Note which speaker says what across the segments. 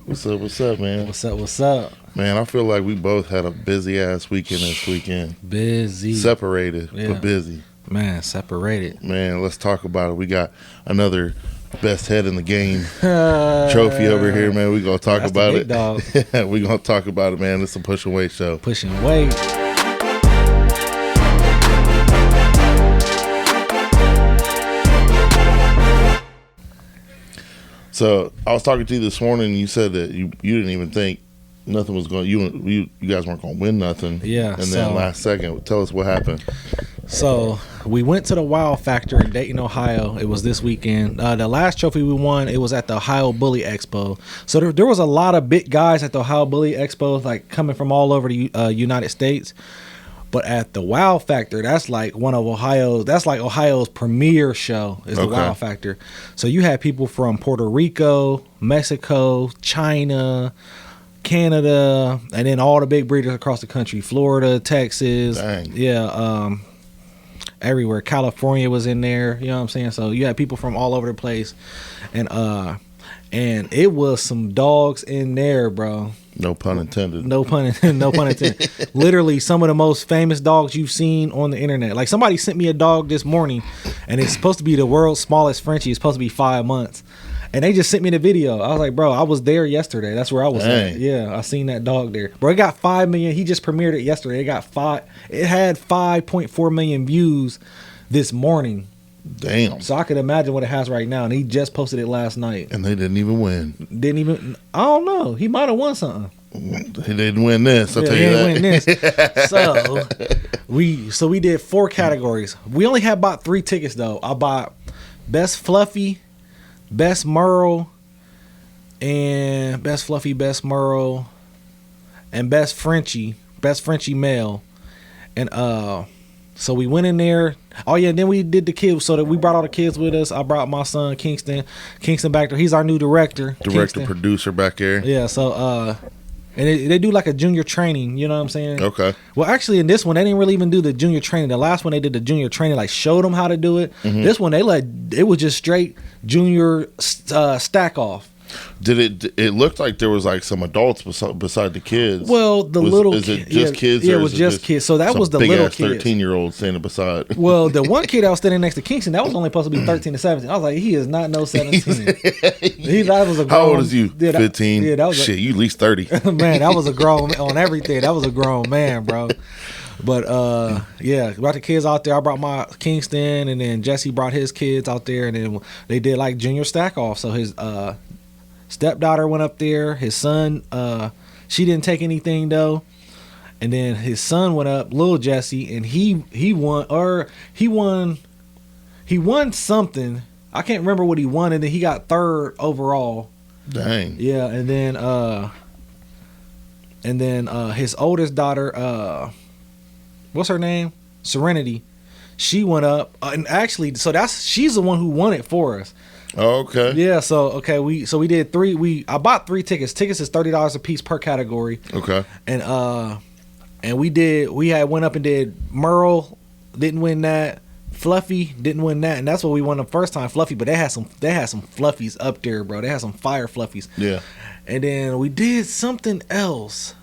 Speaker 1: What's up? What's up, man?
Speaker 2: What's up? What's up?
Speaker 1: Man, I feel like we both had a busy ass weekend this weekend.
Speaker 2: Busy.
Speaker 1: Separated,
Speaker 2: Yeah.
Speaker 1: but busy.
Speaker 2: Man, separated.
Speaker 1: Man, let's talk about it. We got another best head in the game trophy over here, man. We gonna talk
Speaker 2: That's
Speaker 1: about
Speaker 2: the
Speaker 1: it.
Speaker 2: big dog.
Speaker 1: We gonna talk about it, man. It's a push and weight show.
Speaker 2: Pushing weight.
Speaker 1: So I was talking to you this morning, and you said that you didn't even think nothing was going. You guys weren't going to win nothing.
Speaker 2: Yeah.
Speaker 1: And then last second, tell us what happened.
Speaker 2: So we went to the Wow Factor in Dayton, Ohio. It was this weekend. The last trophy we won, it was at the Ohio Bully Expo. So there was a lot of big guys at the Ohio Bully Expo, like coming from all over the United States. But at the Wow Factor, that's like Ohio's premier show is the Wow Factor. So you had people from Puerto Rico, Mexico, China, Canada, and then all the big breeders across the country, Florida, Texas.
Speaker 1: Dang.
Speaker 2: Yeah, everywhere. California was in there, you know what I'm saying? So you had people from all over the place. And it was some dogs in there, bro.
Speaker 1: No pun intended.
Speaker 2: No pun intended. Literally some of the most famous dogs you've seen on the internet. Like somebody sent me a dog this morning, and it's supposed to be the world's smallest Frenchie. It's supposed to be 5 months. And they just sent me the video. I was like, bro, I was there yesterday. That's where I was at. Yeah, I seen that dog there. Bro, it got 5 million. He just premiered it yesterday. It had 5.4 million views this morning.
Speaker 1: Damn.
Speaker 2: So I could imagine what it has right now. And he just posted it last night.
Speaker 1: And they didn't even win.
Speaker 2: I don't know. He might have won something.
Speaker 1: He didn't win this. I'll tell you that.
Speaker 2: He didn't win this. So we did 4 categories. We only had bought 3 tickets though. I bought Best Fluffy, Best Merle, and Best Fluffy, Best Merle, and Best Frenchie male. And so we went in there. Oh yeah, then we did the kids. So that we brought all the kids with us. I brought my son Kingston back there. He's our new director.
Speaker 1: Producer back there.
Speaker 2: Yeah. So and they do like a junior training. You know what I'm saying?
Speaker 1: Okay.
Speaker 2: Well, actually, in this one, they didn't really even do the junior training. The last one they did the junior training, like showed them how to do it. Mm-hmm. This one it was just straight junior stack off.
Speaker 1: It looked like there was like some adults beside the kids.
Speaker 2: Well,
Speaker 1: is it just kids?
Speaker 2: Yeah,
Speaker 1: or
Speaker 2: it was just kids. So that was the
Speaker 1: big
Speaker 2: little
Speaker 1: ass
Speaker 2: kids.
Speaker 1: 13-year-old standing beside.
Speaker 2: Well, the one kid that was standing next to Kingston, that was only supposed to be 13 to 17. I was like, he is not no 17. That was a grown.
Speaker 1: How old is you?
Speaker 2: Yeah,
Speaker 1: 15.
Speaker 2: Yeah, that was
Speaker 1: shit. You at least 30.
Speaker 2: Man, that was a grown on everything. That was a grown man, bro. But yeah, brought the kids out there. I brought my Kingston, and then Jesse brought his kids out there, and then they did like junior stack off. So his stepdaughter went up there. His son, she didn't take anything though. And then his son went up, little Jesse, and he won something. I can't remember what he won, and then he got 3rd overall.
Speaker 1: Dang.
Speaker 2: Yeah, and then his oldest daughter, what's her name? Serenity. She went up, and actually, she's the one who won it for us.
Speaker 1: Oh, okay.
Speaker 2: Yeah, so we did 3. I bought 3 tickets. Tickets is $30 a piece per category.
Speaker 1: Okay.
Speaker 2: And we went up and did Merle, didn't win that. Fluffy didn't win that, and that's what we won the first time, Fluffy. But they had some fluffies up there, bro. They had some fire fluffies.
Speaker 1: Yeah. And
Speaker 2: then we did something else.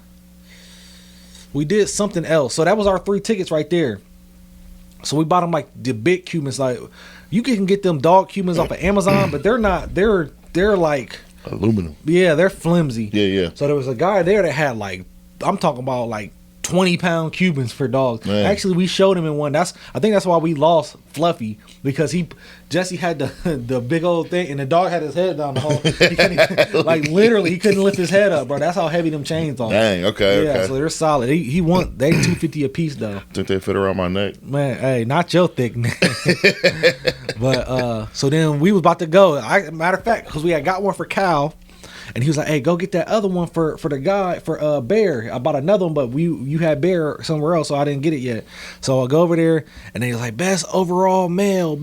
Speaker 2: So that was our 3 tickets right there. So we bought them like the big Cubans, like you can get them dog Cubans off of Amazon, but they're not. They're like
Speaker 1: aluminum.
Speaker 2: Yeah, they're flimsy.
Speaker 1: Yeah.
Speaker 2: So there was a guy there that had like, I'm talking about like 20-pound Cubans for dogs. Man. Actually, we showed him in one. I think that's why we lost Fluffy, because Jesse had the big old thing, and the dog had his head down the hole. He couldn't, literally, he couldn't lift his head up, bro. That's how heavy them chains are.
Speaker 1: Dang. Okay.
Speaker 2: Yeah. Okay. So they're solid. He won. They $250 a piece though.
Speaker 1: Think they fit around my neck?
Speaker 2: Man, hey, not your thick neck. But so then we was about to go. Matter of fact, because we had got one for Cal. And he was like, "Hey, go get that other one for the guy for Bear." I bought another one, but you had Bear somewhere else, so I didn't get it yet. So I go over there, and they was like, "Best overall male."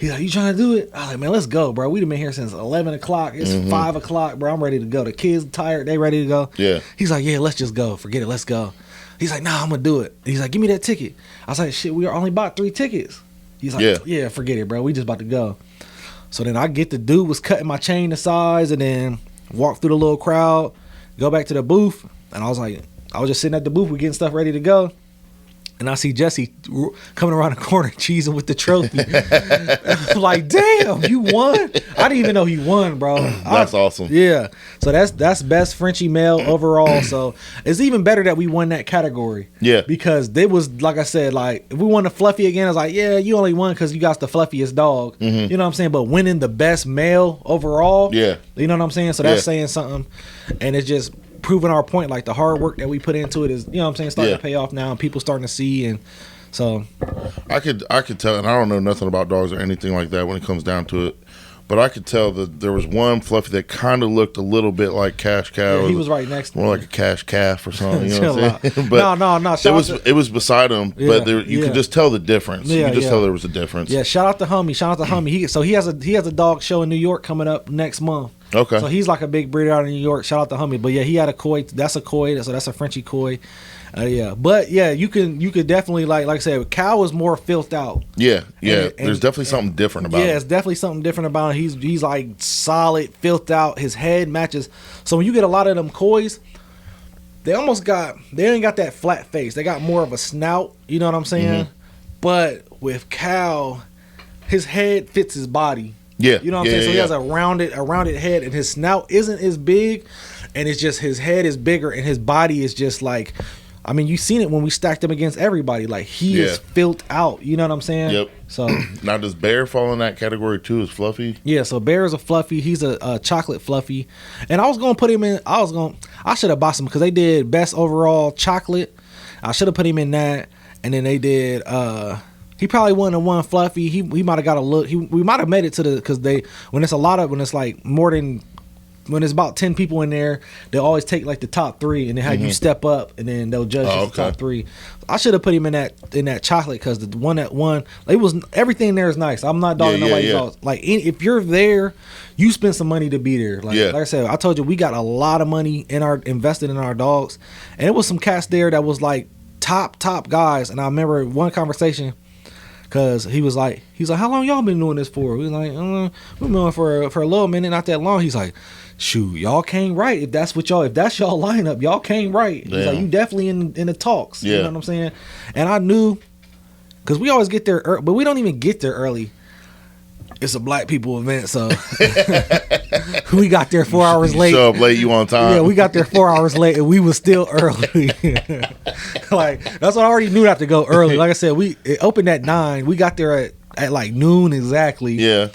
Speaker 2: He's like, "You trying to do it?" I was like, "Man, let's go, bro. We've been here since 11 o'clock. It's 5 o'clock, bro. I'm ready to go. The kids tired. They ready to go."
Speaker 1: Yeah.
Speaker 2: He's like, "Yeah, let's just go. Forget it. Let's go." He's like, "Nah, I'm gonna do it." He's like, "Give me that ticket." I was like, "Shit, we only bought 3 tickets." He's like, "Yeah, forget it, bro. We just about to go." So then I get the dude was cutting my chain to size, and then walk through the little crowd, go back to the booth, and I was just sitting at the booth, we getting stuff ready to go. And I see Jesse coming around the corner cheesing with the trophy. I'm like, damn, you won? I didn't even know he won, bro.
Speaker 1: That's awesome.
Speaker 2: Yeah. So that's best Frenchie male overall. So it's even better that we won that category.
Speaker 1: Yeah.
Speaker 2: Because they was, like I said, like, if we won the Fluffy again, I was like, yeah, you only won because you got the fluffiest dog.
Speaker 1: Mm-hmm.
Speaker 2: You know what I'm saying? But winning the best male overall.
Speaker 1: Yeah.
Speaker 2: You know what I'm saying? So that's saying something. And it's just proving our point, like the hard work that we put into it is, you know what I'm saying, starting to pay off now, and people starting to see. And so
Speaker 1: I could tell, and I don't know nothing about dogs or anything like that when it comes down to it, but I could tell that there was one Fluffy that kind of looked a little bit like Cash Cow.
Speaker 2: Yeah, he was right next to
Speaker 1: more
Speaker 2: me.
Speaker 1: like a Cash Calf or something. You know what I'm saying?
Speaker 2: But no.
Speaker 1: It was beside him, but you could just tell the difference. You could just tell there was a difference.
Speaker 2: Yeah, shout out to Hummy. He has a dog show in New York coming up next month.
Speaker 1: Okay.
Speaker 2: So he's like a big breeder out in New York. Shout out to Hummy. But yeah, he had a koi. That's a koi. So that's a Frenchie koi. But yeah, you could definitely like I said, Cow is more filthed out.
Speaker 1: Yeah. There's definitely something different about him.
Speaker 2: Yeah, it's definitely something different about him. He's like solid, filthed out. His head matches. So when you get a lot of them kois, they ain't got that flat face. They got more of a snout. You know what I'm saying? Mm-hmm. But with Cow, his head fits his body.
Speaker 1: Yeah.
Speaker 2: You know what I'm saying? So he has a rounded head, and his snout isn't as big, and it's just his head is bigger, and his body is just like, I mean, you seen it when we stacked him against everybody. Like, he is filled out. You know what I'm saying?
Speaker 1: Yep.
Speaker 2: So
Speaker 1: now, does Bear fall in that category too? Is Fluffy?
Speaker 2: Yeah. So Bear is a Fluffy. He's a chocolate Fluffy, and I was gonna put him in. I should have bought him because they did best overall chocolate. I should have put him in that, and then they did. He probably wouldn't have won Fluffy. He might have got a look. We might have made it to the, because when it's like more than, when there's about 10 people in there, they always take like the top 3 and then have you step up, and then they'll judge the top 3. I should have put him in that chocolate, because the one that won, it was, everything there is nice. I'm not dogging nobody's dogs. Like, if you're there, you spend some money to be there. Like I said, I told you, we got a lot of money invested in our dogs, and it was some cats there that was like top guys. And I remember one conversation. Cause he was like, how long y'all been doing this for? We was like, we've been doing it for a little minute, not that long. He's like, shoot, y'all came right. If that's y'all lineup, y'all came right. He's like, you definitely in the talks. You know what I'm saying? And I knew, cause we always get there early, but we don't even get there early. It's a black people event, so we got there 4 hours late.
Speaker 1: Show up late, you on time?
Speaker 2: Yeah, we got there 4 hours late, and we was still early. Like, that's what I already knew. I have to go early. Like I said, it opened at 9. We got there at like noon exactly.
Speaker 1: Yeah.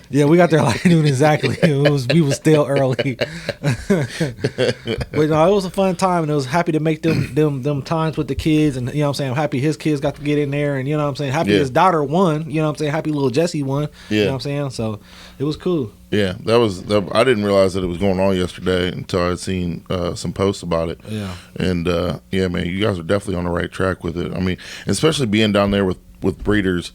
Speaker 2: Yeah, we got there like noon exactly. We was still early. But no, it was a fun time, and I was happy to make them times with the kids, and you know what I'm saying, I'm happy his kids got to get in there, and you know what I'm saying, happy his daughter won, you know what I'm saying, happy little Jessie won. You know what I'm saying? So it was cool. Yeah,
Speaker 1: I didn't realize that it was going on yesterday until I had seen some posts about it.
Speaker 2: Yeah.
Speaker 1: And man, you guys are definitely on the right track with it. I mean, especially being down there with breeders,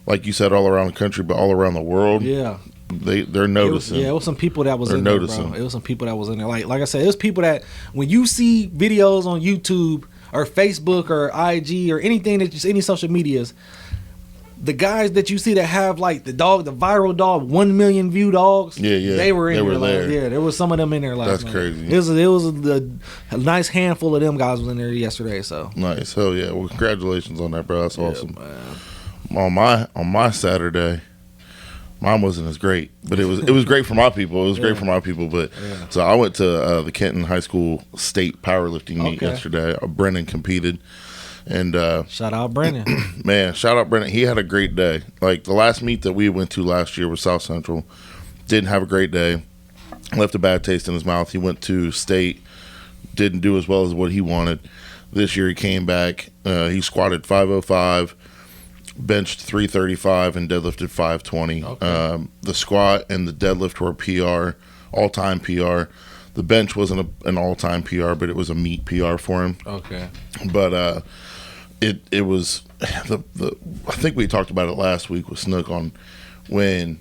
Speaker 1: like you said, all around the country, but all around the world.
Speaker 2: Yeah.
Speaker 1: They're noticing.
Speaker 2: It was some people that was in there, bro. It was some people that was in there. Like I said, it was people that, when you see videos on YouTube or Facebook or IG or anything that just any social medias, the guys that you see that have like the viral dog, 1 million view dogs.
Speaker 1: Yeah.
Speaker 2: They were in
Speaker 1: there.
Speaker 2: Yeah, there was some of them in there.
Speaker 1: That's crazy.
Speaker 2: It was a nice handful of them guys was in there yesterday. So
Speaker 1: nice. Hell yeah. Well, congratulations on that, bro. That's awesome.
Speaker 2: Man.
Speaker 1: On my Saturday, mine wasn't as great, but it was great for my people. It was great for my people. But so I went to the Kenton High School state powerlifting meet yesterday. Brennan competed, and
Speaker 2: shout out Brennan.
Speaker 1: Man, shout out Brennan. He had a great day. Like the last meet that we went to last year was South Central. Didn't have a great day. Left a bad taste in his mouth. He went to state. Didn't do as well as what he wanted. This year he came back. He squatted 505. Benched 335 and deadlifted 520.
Speaker 2: Okay.
Speaker 1: The squat and the deadlift were PR, all-time PR. The bench wasn't an all-time PR, but it was a meet PR for him.
Speaker 2: Okay.
Speaker 1: But it was the I think we talked about it last week with Snook on when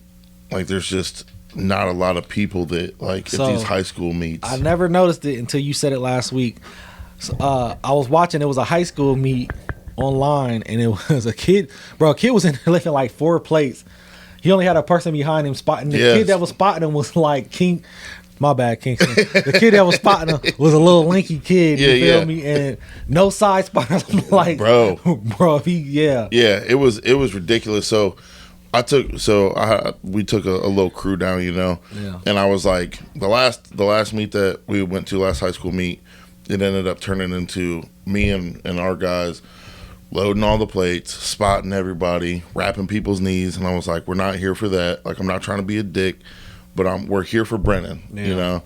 Speaker 1: like there's just not a lot of people that like at these high school meets.
Speaker 2: I never noticed it until you said it last week. So, I was watching. It was a high school meet online, and it was a kid was in there lifting like 4 plates. He only had a person behind him spotting. The kid that was spotting him was like My bad, Kingston. The kid that was spotting him was a little lanky kid. You feel me? And no side spotters. I'm like, bro,
Speaker 1: yeah, it was ridiculous. So we took a little crew down, and I was like, the last meet that we went to, last high school meet, it ended up turning into me and our guys loading all the plates, spotting everybody, wrapping people's knees, and I was like, we're not here for that. Like, I'm not trying to be a dick, but we're here for Brennan, Yeah.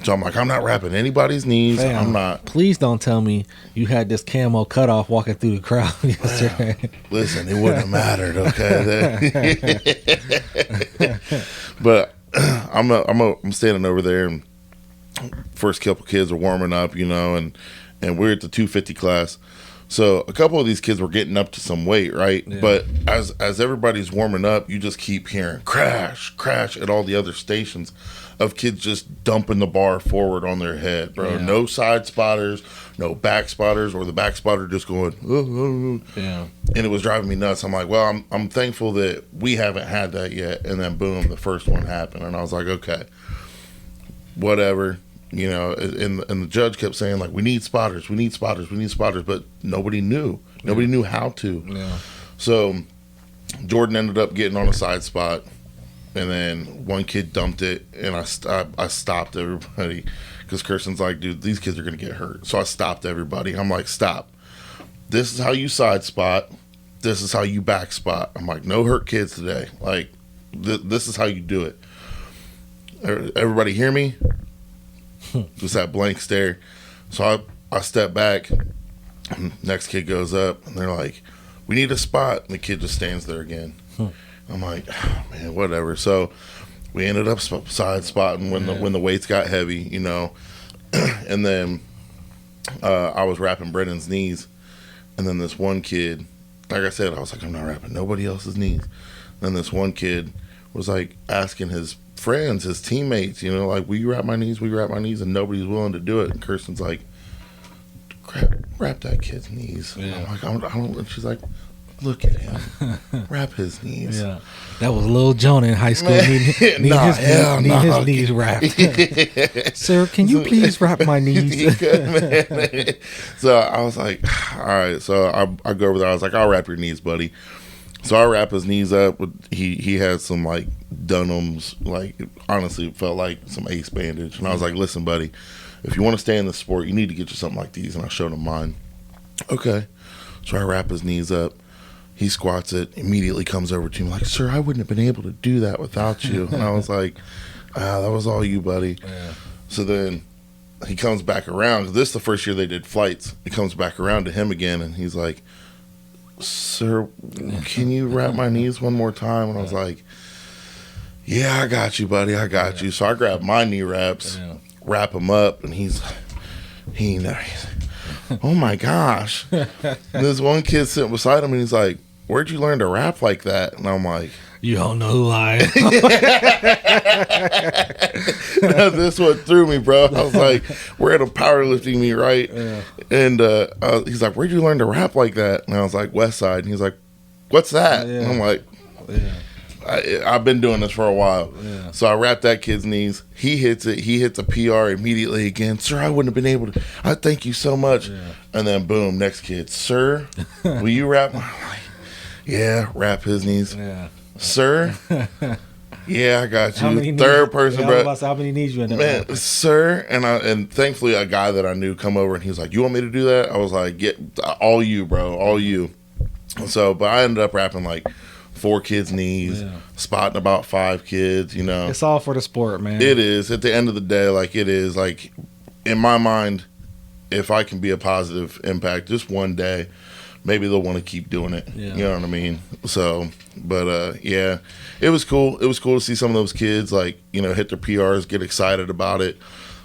Speaker 1: So I'm like, I'm not wrapping anybody's knees. I'm not.
Speaker 2: Please don't tell me you had this camo cutoff walking through the crowd yesterday.
Speaker 1: Listen, it wouldn't have mattered, okay? But I'm standing over there, and first couple kids are warming up, and we're at the 250 class. So a couple of these kids were getting up to some weight, right? Yeah. But as everybody's warming up, you just keep hearing crash at all the other stations of kids just dumping the bar forward on their head, bro. Yeah. No side spotters, no back spotters, or the back spotter just going, Yeah. And it was driving me nuts. I'm like, well, I'm thankful that we haven't had that yet. And then boom, the first one happened, and I was like, okay, whatever. And the judge kept saying, like, we need spotters, but nobody knew. Nobody knew how to. Yeah. So Jordan ended up getting on a side spot, and then one kid dumped it, and I stopped everybody because Kirsten's like, dude, these kids are going to get hurt. So I stopped everybody. I'm like, stop. This is how you side spot. This is how you back spot. I'm like, no hurt kids today. Like, this is how you do it. Everybody hear me? Just that blank stare. So I step back. Next kid goes up, and they're like, we need a spot. And the kid just stands there again. I'm like, oh, man, whatever. So we ended up side spotting when the weights got heavy, And then I was wrapping Brennan's knees. And then this one kid, like I said, I was like, I'm not wrapping nobody else's knees. And then this one kid was like asking his friends, his teammates, like, will you wrap my knees? And nobody's willing to do it. And Kirsten's like, wrap that kid's knees. Yeah. I'm like, I don't. And she's like, look at him, wrap his knees. Yeah, that was little Jonah in high school. Need his knees wrapped.
Speaker 2: Sir, can you please wrap my knees?
Speaker 1: So I was like, all right. So I go over there. I was like, I'll wrap your knees, buddy. So I wrap his knees up. He had some like Dunham's, like, honestly it felt like some Ace bandage. And I was like, listen, buddy, if you want to stay in the sport, you need to get you something like these. And I showed him mine. Okay. So I wrap his knees up. He squats it, immediately comes over to me like, sir, I wouldn't have been able to do that without you. And I was like, that was all you, buddy. Yeah. So then he comes back around. This is the first year they did flights. He comes back around to him again, and he's like, sir, can you wrap my knees one more time? And I was like, yeah, I got you, buddy. I got you. So I grabbed my knee wraps, wrap them up, and he's oh my gosh. And this one kid sitting beside him, and he's like, where'd you learn to rap like that? And I'm like,
Speaker 2: you don't know who I am.
Speaker 1: This what threw me, bro. I was like, we're at a powerlifting meet, right? Yeah. And he's like, where'd you learn to rap like that? And I was like, West Side. And he's like, what's that? Yeah. And I'm like, I've been doing this for a while. Yeah. So I wrapped that kid's knees. He hits it. He hits a PR immediately again. Sir, I wouldn't have been able to. I thank you so much. Yeah. And then boom, next kid. Sir, will you wrap my... Yeah, wrap his knees. Yeah. Sir, yeah, I got you. Third person, bro.
Speaker 2: How many knees you end up
Speaker 1: with? Man, sir, and thankfully a guy that I knew come over, and he was like, you want me to do that? I was like, get all you, bro, all you. So, but I ended up wrapping like 4 kids' knees, spotting about 5 kids,
Speaker 2: It's all for the sport, man.
Speaker 1: It is. At the end of the day, like, it is. Like, in my mind, if I can be a positive impact just one day, maybe they'll want to keep doing it. Yeah. You know what I mean? So, but yeah, it was cool. It was cool to see some of those kids, like, hit their PRs, get excited about it.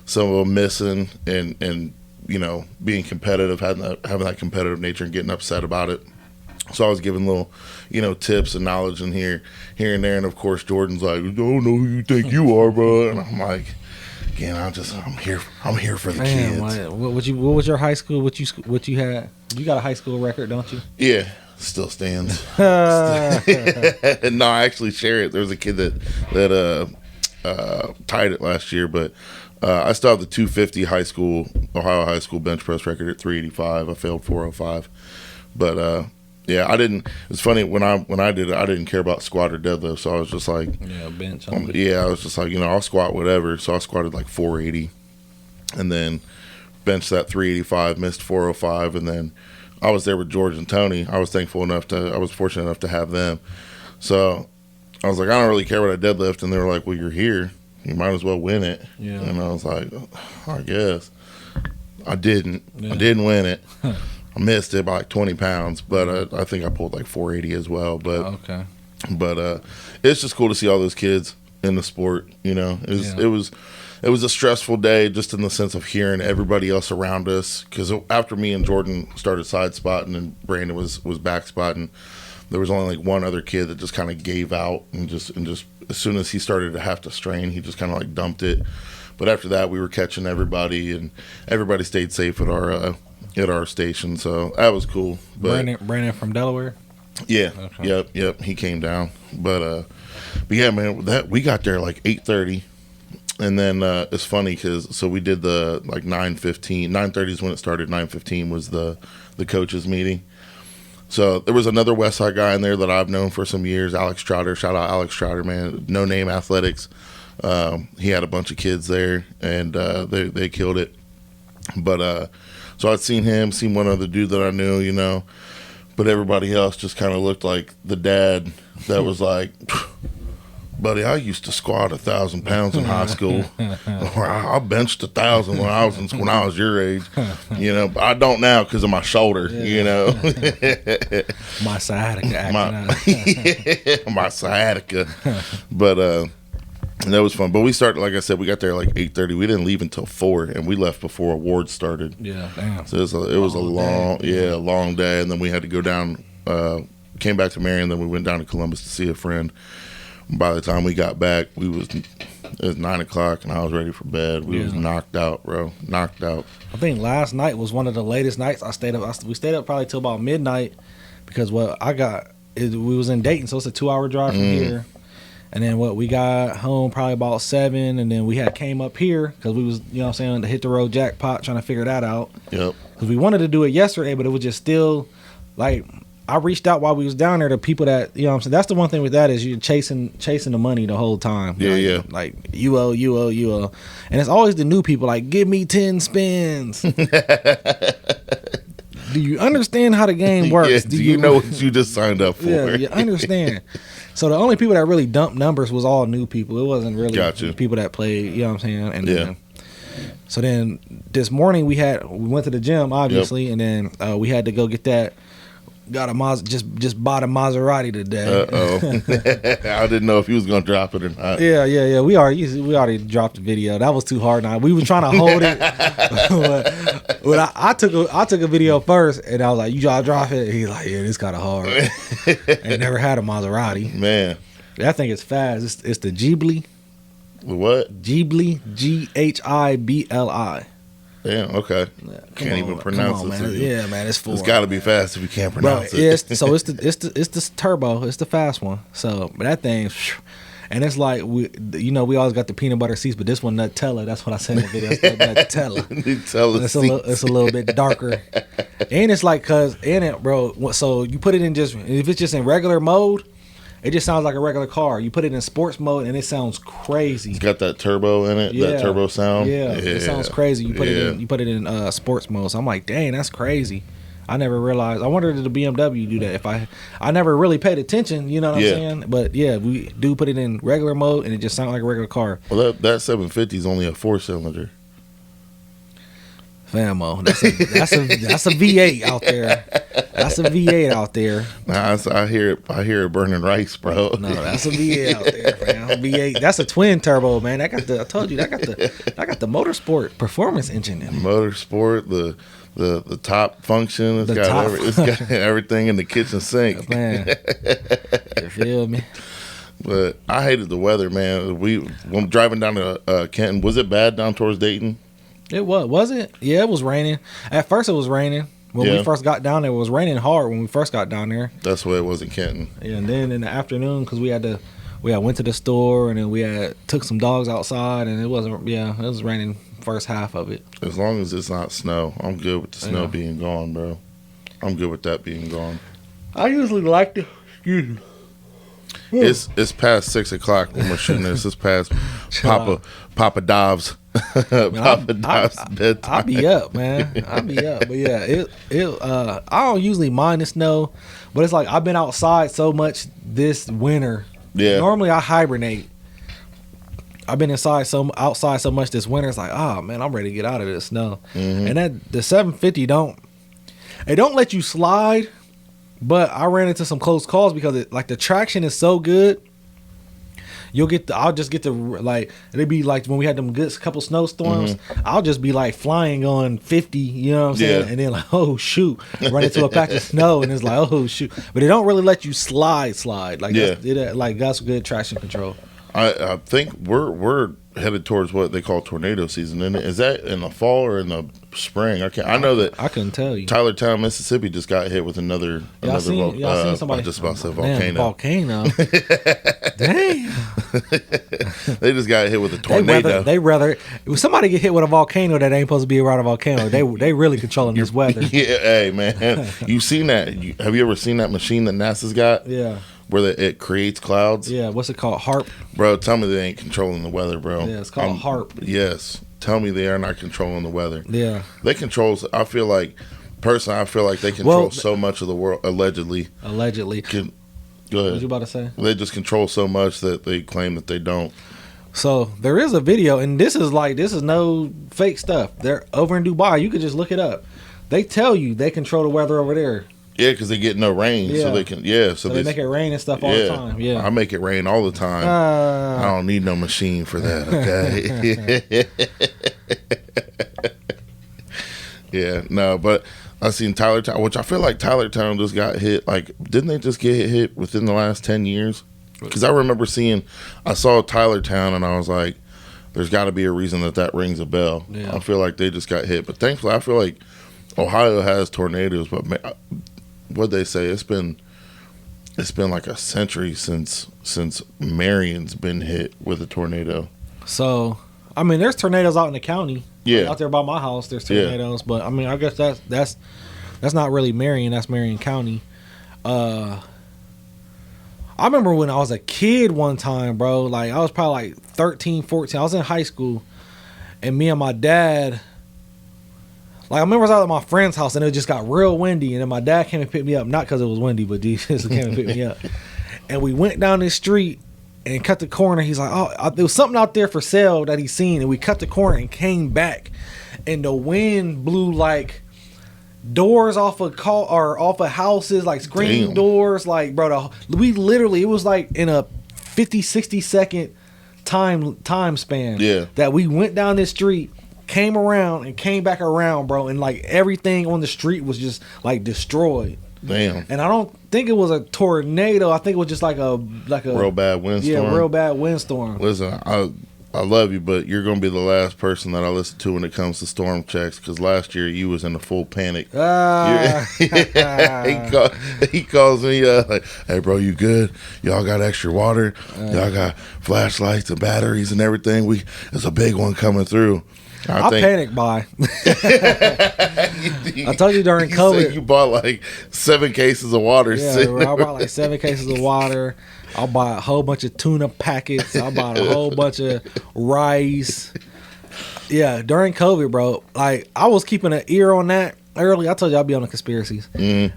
Speaker 1: Some of them missing and being competitive, having that competitive nature and getting upset about it. So I was giving little, tips and knowledge in here and there. And of course, Jordan's like, I don't know who you think you are, bro. And I'm like, again, I'm here for the kids.
Speaker 2: What was your high school? What you had? You got a high school record, don't you?
Speaker 1: Yeah, still stands. No, I actually share it. There was a kid that tied it last year, but I still have the 250 Ohio high school bench press record at 385. I failed 405, but yeah, I didn't. It's funny when I did it, I didn't care about squat or deadlift, so I was just like,
Speaker 2: bench.
Speaker 1: I was just like, I'll squat whatever. So I squatted like 480, and then benched that 385, missed 405, and then I was there with George and Tony. I was fortunate enough to have them. So I was like, I don't really care what I deadlift, and they were like, well, you're here, you might as well win it. Yeah. And I was like, I guess. I didn't. Yeah. I didn't win it. I missed it by like 20 pounds, but I think I pulled like 480 as well. But
Speaker 2: okay.
Speaker 1: But it's just cool to see all those kids in the sport. It was a stressful day just in the sense of hearing everybody else around us, because after me and Jordan started side spotting and Brandon was back spotting, there was only like one other kid that just kind of gave out and just as soon as he started to have to strain, he just kind of like dumped it. But after that, we were catching everybody, and everybody stayed safe at our station, so that was cool. But
Speaker 2: Brandon from Delaware.
Speaker 1: Yeah. Okay. Yep. He came down, but yeah, man, we got there like 8:30, and then it's funny because we did the like 9:15, 9:30 is when it started. 9:15 was the coaches meeting. So there was another Westside guy in there that I've known for some years, Alex Trotter. Shout out Alex Trotter, man. No Name Athletics. He had a bunch of kids there, and they killed it. But so I'd seen one other dude that I knew, but everybody else just kind of looked like the dad that was like, buddy, I used to squat 1,000 pounds in high school. Or I benched 1,000 when I was your age, but I don't now because of my shoulder,
Speaker 2: My sciatica.
Speaker 1: My sciatica. But and that was fun. But we started, like I said, we got there like 8:30. We didn't leave until 4, and we left before awards started.
Speaker 2: Yeah, damn.
Speaker 1: So it was a long day. And then we had to go down, came back to Marion, then we went down to Columbus to see a friend. By the time we got back, it was 9 o'clock, and I was ready for bed. We was knocked out, bro. Knocked out.
Speaker 2: I think last night was one of the latest nights I stayed up. We stayed up probably till about midnight because we was in Dayton, so it's a 2-hour drive from here. And then we got home probably about 7, and then we came up here because we was, to hit the road jackpot, trying to figure that out.
Speaker 1: Yep.
Speaker 2: Because we wanted to do it yesterday, but it was just still, like, I reached out while we was down there to people that, that's the one thing with that is you're chasing the money the whole time.
Speaker 1: Yeah,
Speaker 2: Like, you owe. And it's always the new people, like, give me 10 spins. Do you understand how the game works?
Speaker 1: Yeah, do you know what you just signed up for?
Speaker 2: Yeah, you understand. So the only people that really dumped numbers was all new people. It wasn't really people that played, And then, so then this morning we went to the gym, obviously, and then we had to go get that. Got a just bought a Maserati today.
Speaker 1: I didn't know if he was gonna drop it or not.
Speaker 2: Yeah. We already dropped the video. That was too hard. Now we were trying to hold it, but I took a video first, and I was like, "You gotta drop it." And he's like, "Yeah, this kind of hard." I never had a Maserati.
Speaker 1: Man,
Speaker 2: I think it's fast. It's the Ghibli.
Speaker 1: What?
Speaker 2: Ghibli, Ghibli.
Speaker 1: Damn, okay. Can't even pronounce it.
Speaker 2: Man. Yeah, man, it's full.
Speaker 1: It's got to be fast if you can't pronounce it.
Speaker 2: So it's the turbo. It's the fast one. So, but that thing, and it's like we always got the peanut butter seats, but this one Nutella. That's what I said in the video. It's Nutella.
Speaker 1: Nutella.
Speaker 2: It's a little bit darker, and it's like bro. So you put it in if it's just in regular mode. It just sounds like a regular car. You put it in sports mode, and it sounds crazy.
Speaker 1: It's got that turbo in it, that turbo sound.
Speaker 2: Yeah, it sounds crazy. You put it in sports mode. So I'm like, dang, that's crazy. I never realized. I wondered did the BMW do that? I never really paid attention. You know what I'm saying? But yeah, we do put it in regular mode, and it just sounds like a regular car.
Speaker 1: Well, that 750 is only a 4-cylinder.
Speaker 2: Famo, that's a V8 out there. That's a V8 out there.
Speaker 1: Nah, I hear it burning rice, bro.
Speaker 2: No, that's a V8 out there, fam. V8. That's a twin turbo, man. I got the motorsport performance engine in it.
Speaker 1: Motorsport, the top function. It's got everything in the kitchen sink.
Speaker 2: Man, you feel me?
Speaker 1: But I hated the weather, man. When driving down to Kenton, was it bad down towards Dayton?
Speaker 2: It was it? Yeah, it was raining. At first, it was raining. When we first got down there, it was raining hard when we first got down there.
Speaker 1: That's what it was in Kenton.
Speaker 2: Yeah, and then in the afternoon, because we had to we went to the store, and then we took some dogs outside, and it was raining first half of it.
Speaker 1: As long as it's not snow, I'm good with the snow being gone, bro. I'm good with that being gone.
Speaker 2: I usually like to. Excuse me.
Speaker 1: It's past 6 o'clock when we're shooting this. It's past Papa Dav's bedtime.
Speaker 2: I'll be up, man. I'll be up. But yeah, I don't usually mind the snow, but it's like I've been outside so much this winter.
Speaker 1: Yeah.
Speaker 2: Normally I hibernate. I've been outside so much this winter. It's like, oh man, I'm ready to get out of this snow.
Speaker 1: Mm-hmm.
Speaker 2: And that the 750 don't let you slide. But I ran into some close calls because the traction is so good. I'll just get to like, it'd be like when we had them good couple snowstorms, I'll just be like flying on 50, you know what I'm saying?
Speaker 1: Yeah.
Speaker 2: And then like, oh shoot, run into a patch of snow and it's like, oh shoot. But they don't really let you slide. Like, that's good traction control.
Speaker 1: I think we're headed towards what they call tornado season, isn't it? Is that in the fall or in the spring? I know that.
Speaker 2: I couldn't tell you.
Speaker 1: Tylertown, Mississippi, just got hit with another.
Speaker 2: I seen somebody.
Speaker 1: I just about to say
Speaker 2: volcano. Damn.
Speaker 1: They just got hit with a tornado.
Speaker 2: They rather if somebody get hit with a volcano that ain't supposed to be around a volcano. They really controlling this weather.
Speaker 1: Yeah, hey man, you seen that? Have you ever seen that machine that NASA's got?
Speaker 2: Yeah.
Speaker 1: Where it creates clouds.
Speaker 2: Yeah, what's it called? HARP?
Speaker 1: Bro, tell me they ain't controlling the weather, bro.
Speaker 2: Yeah, it's called HARP.
Speaker 1: Yes. Tell me they are not controlling the weather.
Speaker 2: Yeah.
Speaker 1: They control, I feel like they control so much of the world, allegedly.
Speaker 2: Go ahead.
Speaker 1: What
Speaker 2: was you about to say?
Speaker 1: They just control so much that they claim that they don't.
Speaker 2: So there is a video, and this is no fake stuff. They're over in Dubai. You could just look it up. They tell you they control the weather over there.
Speaker 1: Yeah, because they get no rain, so they can. Yeah, so
Speaker 2: they make it rain and stuff all the time. Yeah,
Speaker 1: I make it rain all the time. I don't need no machine for that. Okay. Yeah, no, but I seen Tylertown, which I feel like Tylertown just got hit. Like, didn't they just get hit within the last 10 years? Because I remember I saw Tylertown, and I was like, "There's got to be a reason that rings a bell." Yeah. I feel like they just got hit, but thankfully, I feel like Ohio has tornadoes, but. What'd they say? It's been like a century since Marion's been hit with a tornado.
Speaker 2: So, I mean, there's tornadoes out in the county.
Speaker 1: Yeah,
Speaker 2: like out there by my house, there's tornadoes. Yeah. But I mean, I guess that's not really Marion. That's Marion County. I remember when I was a kid one time, bro. Like I was probably like 13, 14. I was in high school, and me and my dad. Like, I remember I was out at my friend's house, and it just got real windy, and then my dad came and picked me up, not because it was windy, but he just came and picked me up. And we went down this street and cut the corner. He's like, oh, there was something out there for sale that he seen, and we cut the corner and came back, and the wind blew, like, doors off of houses, like screen doors. Like, bro, it was like in a 50, 60 second time span that we went down this street, came around and came back around, bro, and like everything on the street was just like destroyed.
Speaker 1: Damn.
Speaker 2: And I don't think it was a tornado. I think it was just like a
Speaker 1: real bad windstorm.
Speaker 2: Yeah, real bad windstorm.
Speaker 1: Listen, I love you, but you're gonna be the last person that I listen to when it comes to storm checks. Because last year you was in a full panic. He calls me like, "Hey, bro, you good? Y'all got extra water? Y'all got flashlights and batteries and everything? There's a big one coming through."
Speaker 2: I panicked buy. I told you during COVID.
Speaker 1: You bought like 7 cases of water.
Speaker 2: Yeah, I bought like 7 cases of water. I'll buy a whole bunch of tuna packets. I bought a whole bunch of rice. Yeah, during COVID, bro. Like, I was keeping an ear on that early. I told you I'd be on the conspiracies.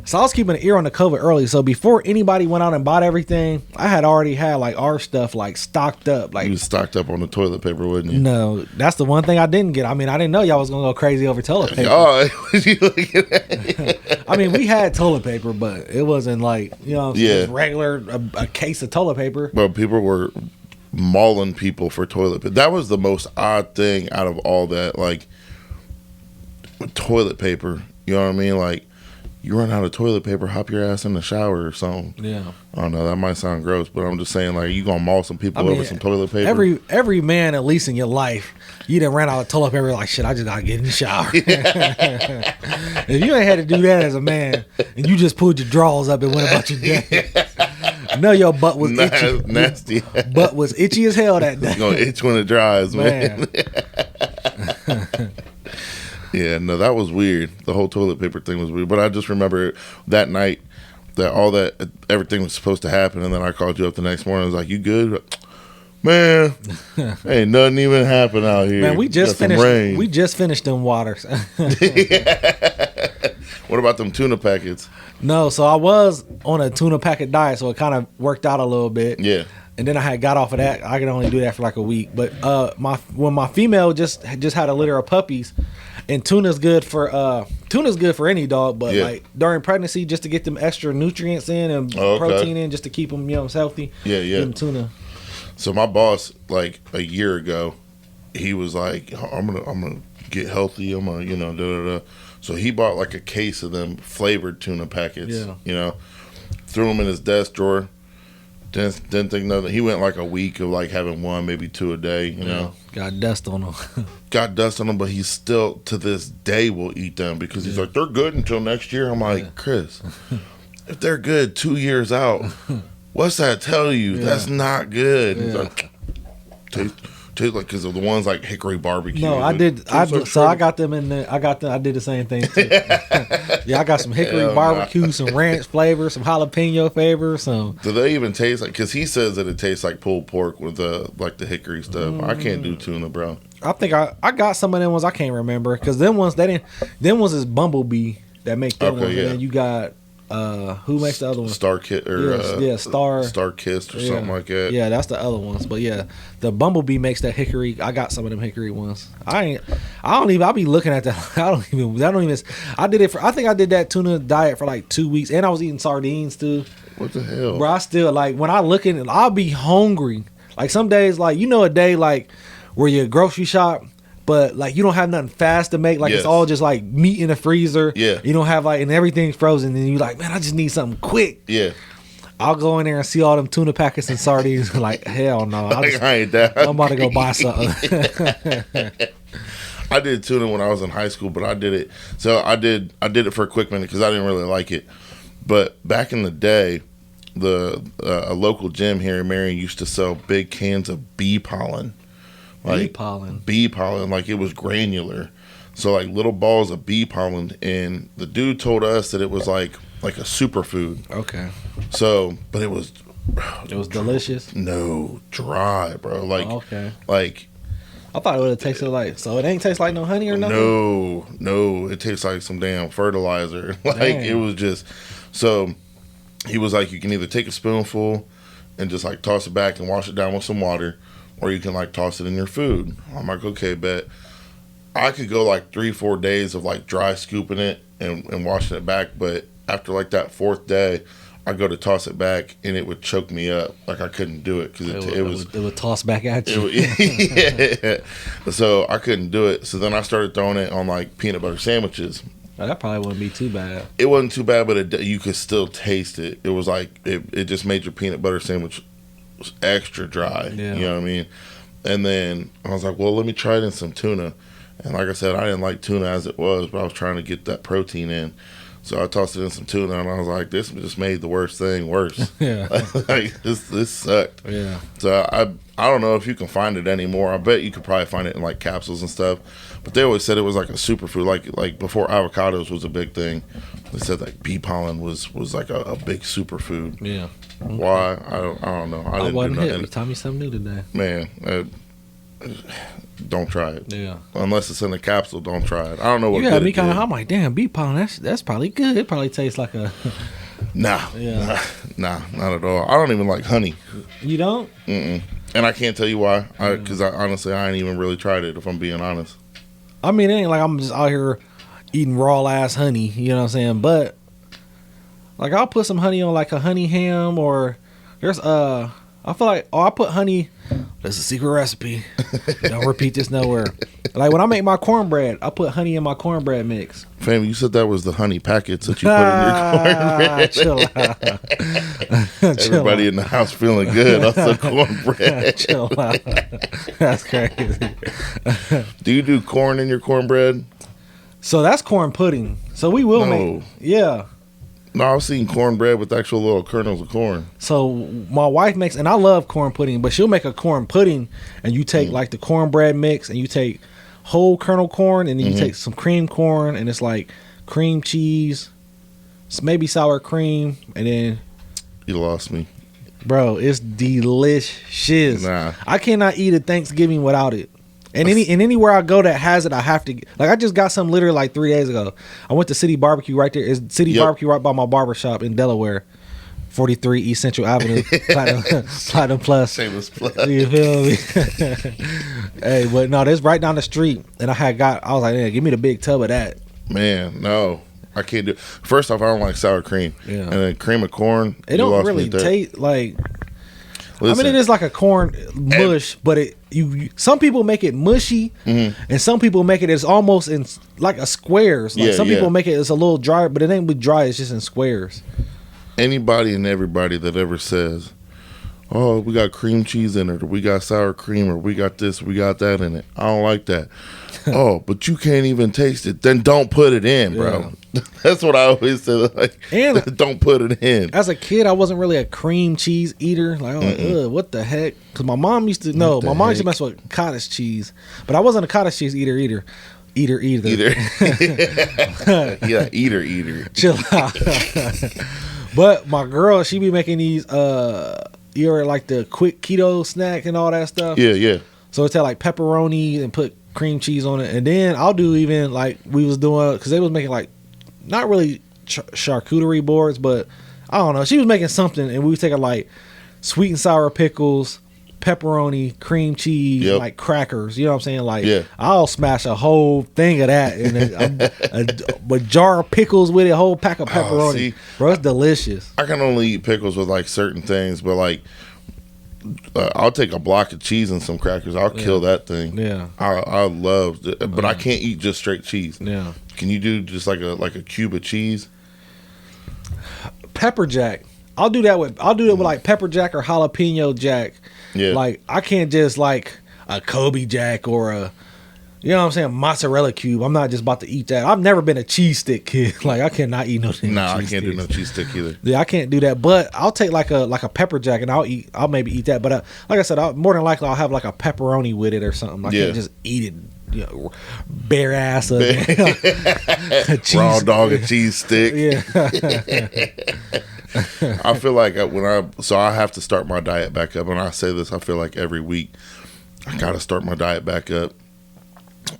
Speaker 2: So I was keeping an ear on the COVID early. So before anybody went out and bought everything, I had already had like our stuff like stocked up. Like,
Speaker 1: you was stocked up on the toilet paper, wasn't you?
Speaker 2: No, that's the one thing I didn't get. I mean, I didn't know y'all was gonna go crazy over toilet paper.
Speaker 1: Oh, was you looking at?
Speaker 2: I mean, we had toilet paper, but it wasn't like, you know, just regular a case of toilet paper.
Speaker 1: But people were mauling people for toilet paper. That was the most odd thing out of all that. Like, toilet paper. You know what I mean? Like, you run out of toilet paper, hop your ass in the shower or something.
Speaker 2: Yeah.
Speaker 1: I don't know. That might sound gross, but I'm just saying, like, you gonna maul some people over some toilet paper?
Speaker 2: Every man, at least in your life, you done ran out of toilet paper, like, shit, I just gotta get in the shower. If you ain't had to do that as a man, and you just pulled your drawers up and went about your day, No, your butt was itchy.
Speaker 1: Nasty.
Speaker 2: Butt was itchy as hell that day.
Speaker 1: It's gonna itch when it dries, man. Yeah, no, that was weird. The whole toilet paper thing was weird. But I just remember that night that everything was supposed to happen, and then I called you up the next morning. I was like, "You good?" Man, ain't nothing even happened out here.
Speaker 2: Man, we just finished. Rain. We just finished them waters.
Speaker 1: What about them tuna packets?
Speaker 2: No, so I was on a tuna packet diet, so it kind of worked out a little bit.
Speaker 1: Yeah. And
Speaker 2: then I had got off of that. I could only do that for like a week. But when my female just had a litter of puppies, and tuna's good for any dog, but like during pregnancy, just to get them extra nutrients in and protein in, just to keep them healthy.
Speaker 1: Yeah.
Speaker 2: Give them tuna.
Speaker 1: So my boss, like a year ago, he was like, I'm gonna get healthy. I'm gonna da da da. So he bought like a case of them flavored tuna packets. Yeah. Threw them in his desk drawer. Didn't think nothing. He went like a week of like having one, maybe two a day. You know.
Speaker 2: Got dust on them.
Speaker 1: Got dust on them, but he still to this day will eat them because he's like, they're good until next year. I'm like, Chris, if they're good 2 years out, what's that tell you? That's not good. He's like, taste like, because of the ones like hickory barbecue.
Speaker 2: No, I did. I got them in there. I did the same thing too. Yeah, I got some hickory barbecue, some ranch flavor, some jalapeno flavor. So
Speaker 1: do they even taste like? Because he says that it tastes like pulled pork with the hickory stuff. I can't do tuna, bro.
Speaker 2: I think I got some of them ones. I can't remember because them ones is Bumblebee that make them ones. Yeah. And then you got who makes the other one?
Speaker 1: Star Kissed or something like that.
Speaker 2: Yeah, that's the other ones. But yeah, the Bumblebee makes that hickory. I got some of them hickory ones. I'll be looking at that. I think I did that tuna diet for like 2 weeks, and I was eating sardines too.
Speaker 1: What the hell?
Speaker 2: Bro, I still like when I look at it, I'll be hungry. Like some days, like a day like where you grocery shop, but like you don't have nothing fast to make, like it's all just like meat in the freezer.
Speaker 1: Yeah.
Speaker 2: You don't have and everything's frozen, and you're like, man, I just need something quick.
Speaker 1: Yeah.
Speaker 2: I'll go in there and see all them tuna packets and sardines. Like, hell no.
Speaker 1: I ain't that.
Speaker 2: I'm about to go buy something.
Speaker 1: I did tuna when I was in high school, but I did it. So I did it for a quick minute because I didn't really like it. But back in the day, a local gym here in Marion used to sell big cans of bee pollen. Bee pollen, like it was granular. So like little balls of bee pollen, and the dude told us that it was like a superfood.
Speaker 2: Okay.
Speaker 1: So, but it was
Speaker 2: delicious.
Speaker 1: No, dry, bro. Like
Speaker 2: okay.
Speaker 1: Like
Speaker 2: I thought it would have tasted like, so it ain't taste like no honey or nothing?
Speaker 1: No, it tastes like some damn fertilizer. Like it was just, so he was like, you can either take a spoonful and just like toss it back and wash it down with some water, or you can like toss it in your food. I'm like, okay, bet. I could go like 3-4 days of like dry scooping it and washing it back, but after like that fourth day, I go to toss it back and it would choke me up. Like I couldn't do it because it
Speaker 2: would toss back at you.
Speaker 1: Yeah. So I couldn't do it. So then I started throwing it on like peanut butter sandwiches.
Speaker 2: Oh, that probably wouldn't be too bad.
Speaker 1: It wasn't too bad, but you could still taste it. It was like it just made your peanut butter sandwich extra dry.
Speaker 2: Yeah.
Speaker 1: You know what I mean? And then I was like, well, let me try it in some tuna. And like I said, I didn't like tuna as it was, but I was trying to get that protein in. So I tossed it in some tuna, and I was like, this just made the worst thing worse.
Speaker 2: Yeah.
Speaker 1: Like, this sucked.
Speaker 2: Yeah.
Speaker 1: So I don't know if you can find it anymore. I bet you could probably find it in, like, capsules and stuff. But they always said it was, like, a superfood. Like before avocados was a big thing, they said, like, bee pollen was like, a big superfood.
Speaker 2: Yeah. Okay.
Speaker 1: Why? I don't know. I didn't
Speaker 2: wasn't
Speaker 1: do nothing.
Speaker 2: You taught me something new today.
Speaker 1: Man, don't try it.
Speaker 2: Yeah.
Speaker 1: Unless it's in a capsule, don't try it. I don't know what.
Speaker 2: You got me kind of. I'm like, damn, bee pollen. That's probably good. It probably tastes like a.
Speaker 1: Nah.
Speaker 2: Yeah.
Speaker 1: Nah, not at all. I don't even like honey.
Speaker 2: You don't?
Speaker 1: Mm-mm. And I can't tell you why. Because honestly, I ain't even really tried it. If I'm being honest.
Speaker 2: I mean, it ain't like I'm just out here eating raw ass honey. You know what I'm saying? But like, I'll put some honey on like a honey ham, or there's I feel like, I put honey. That's a secret recipe. Don't repeat this nowhere. Like when I make my cornbread, I put honey in my cornbread mix.
Speaker 1: Fam, you said that was the honey packets that you put in your cornbread.
Speaker 2: Chill out.
Speaker 1: Everybody in the house feeling good off the cornbread.
Speaker 2: Chill out. That's crazy.
Speaker 1: Do you do corn in your cornbread?
Speaker 2: So that's corn pudding. So we will make. Yeah.
Speaker 1: No, I've seen cornbread with actual little kernels of corn.
Speaker 2: So my wife makes, and I love corn pudding, but she'll make a corn pudding, and you take like the cornbread mix, and you take whole kernel corn, and then you take some cream corn, and it's like cream cheese, maybe sour cream, and then
Speaker 1: You lost me.
Speaker 2: bro, it's delicious.
Speaker 1: Nah.
Speaker 2: I cannot eat a Thanksgiving without it. And anywhere I go that has it, I have to. Like I just got some literally like 3 days ago. I went to City Barbecue right there. It's City Barbecue right by my barber shop in Delaware, 43 East Central Avenue, Platinum Plus.
Speaker 1: Shameless plug.
Speaker 2: You feel me? Hey, but no, that's right down the street. And I was like, yeah, give me the big tub of that.
Speaker 1: Man, no. I can't do. First off, I don't like sour cream.
Speaker 2: Yeah.
Speaker 1: And then cream of corn.
Speaker 2: It don't really taste like.
Speaker 1: Listen,
Speaker 2: I mean, it is like a corn mush, but some people make it mushy, and some people make it as almost in like a squares. Like some people make it as a little dry, but it ain't be dry. It's just in squares.
Speaker 1: Anybody and everybody that ever says, "Oh, we got cream cheese in it, or we got sour cream, or we got this, we got that in it," I don't like that. Oh, but you can't even taste it. Then don't put it in, bro. Yeah. That's what I always say. Like, and don't put it in.
Speaker 2: As a kid, I wasn't really a cream cheese eater. Like, I was like, ugh, what the heck? Because my mom used to used to mess with cottage cheese, but I wasn't a cottage cheese eater either.
Speaker 1: Yeah, eater.
Speaker 2: Chill out. But my girl, she be making these. You're like the quick keto snack and all that stuff.
Speaker 1: Yeah.
Speaker 2: So it's like pepperoni and put cream cheese on it, and then I'll do even like we was doing because they was making like not really charcuterie boards, but I don't know. She was making something, and we was taking like sweet and sour pickles, pepperoni, cream cheese, like crackers. You know what I'm saying? Like I'll smash a whole thing of that, and a jar of pickles with it, a whole pack of pepperoni. Bro, it's delicious.
Speaker 1: I can only eat pickles with like certain things, but like. I'll take a block of cheese and some crackers. I'll kill that thing. Yeah, I love it, but I can't eat just straight cheese. Yeah, can you do just like a cube of cheese?
Speaker 2: Pepper jack. I'll do it with like pepper jack or jalapeno jack. Yeah, like I can't just like a Kobe jack or a. You know what I'm saying? Mozzarella cube. I'm not just about to eat that. I've never been a cheese stick kid. Like I cannot eat no cheese sticks.
Speaker 1: I can't do no cheese stick either.
Speaker 2: Yeah, I can't do that. But I'll take like a pepper jack and I'll maybe eat that. But like I said, more than likely I'll have like a pepperoni with it or something. I can't just eat it. You know, bare ass of
Speaker 1: raw dog and cheese stick.
Speaker 2: Yeah.
Speaker 1: I feel like I have to start my diet back up. And I say this, I feel like every week I got to start my diet back up.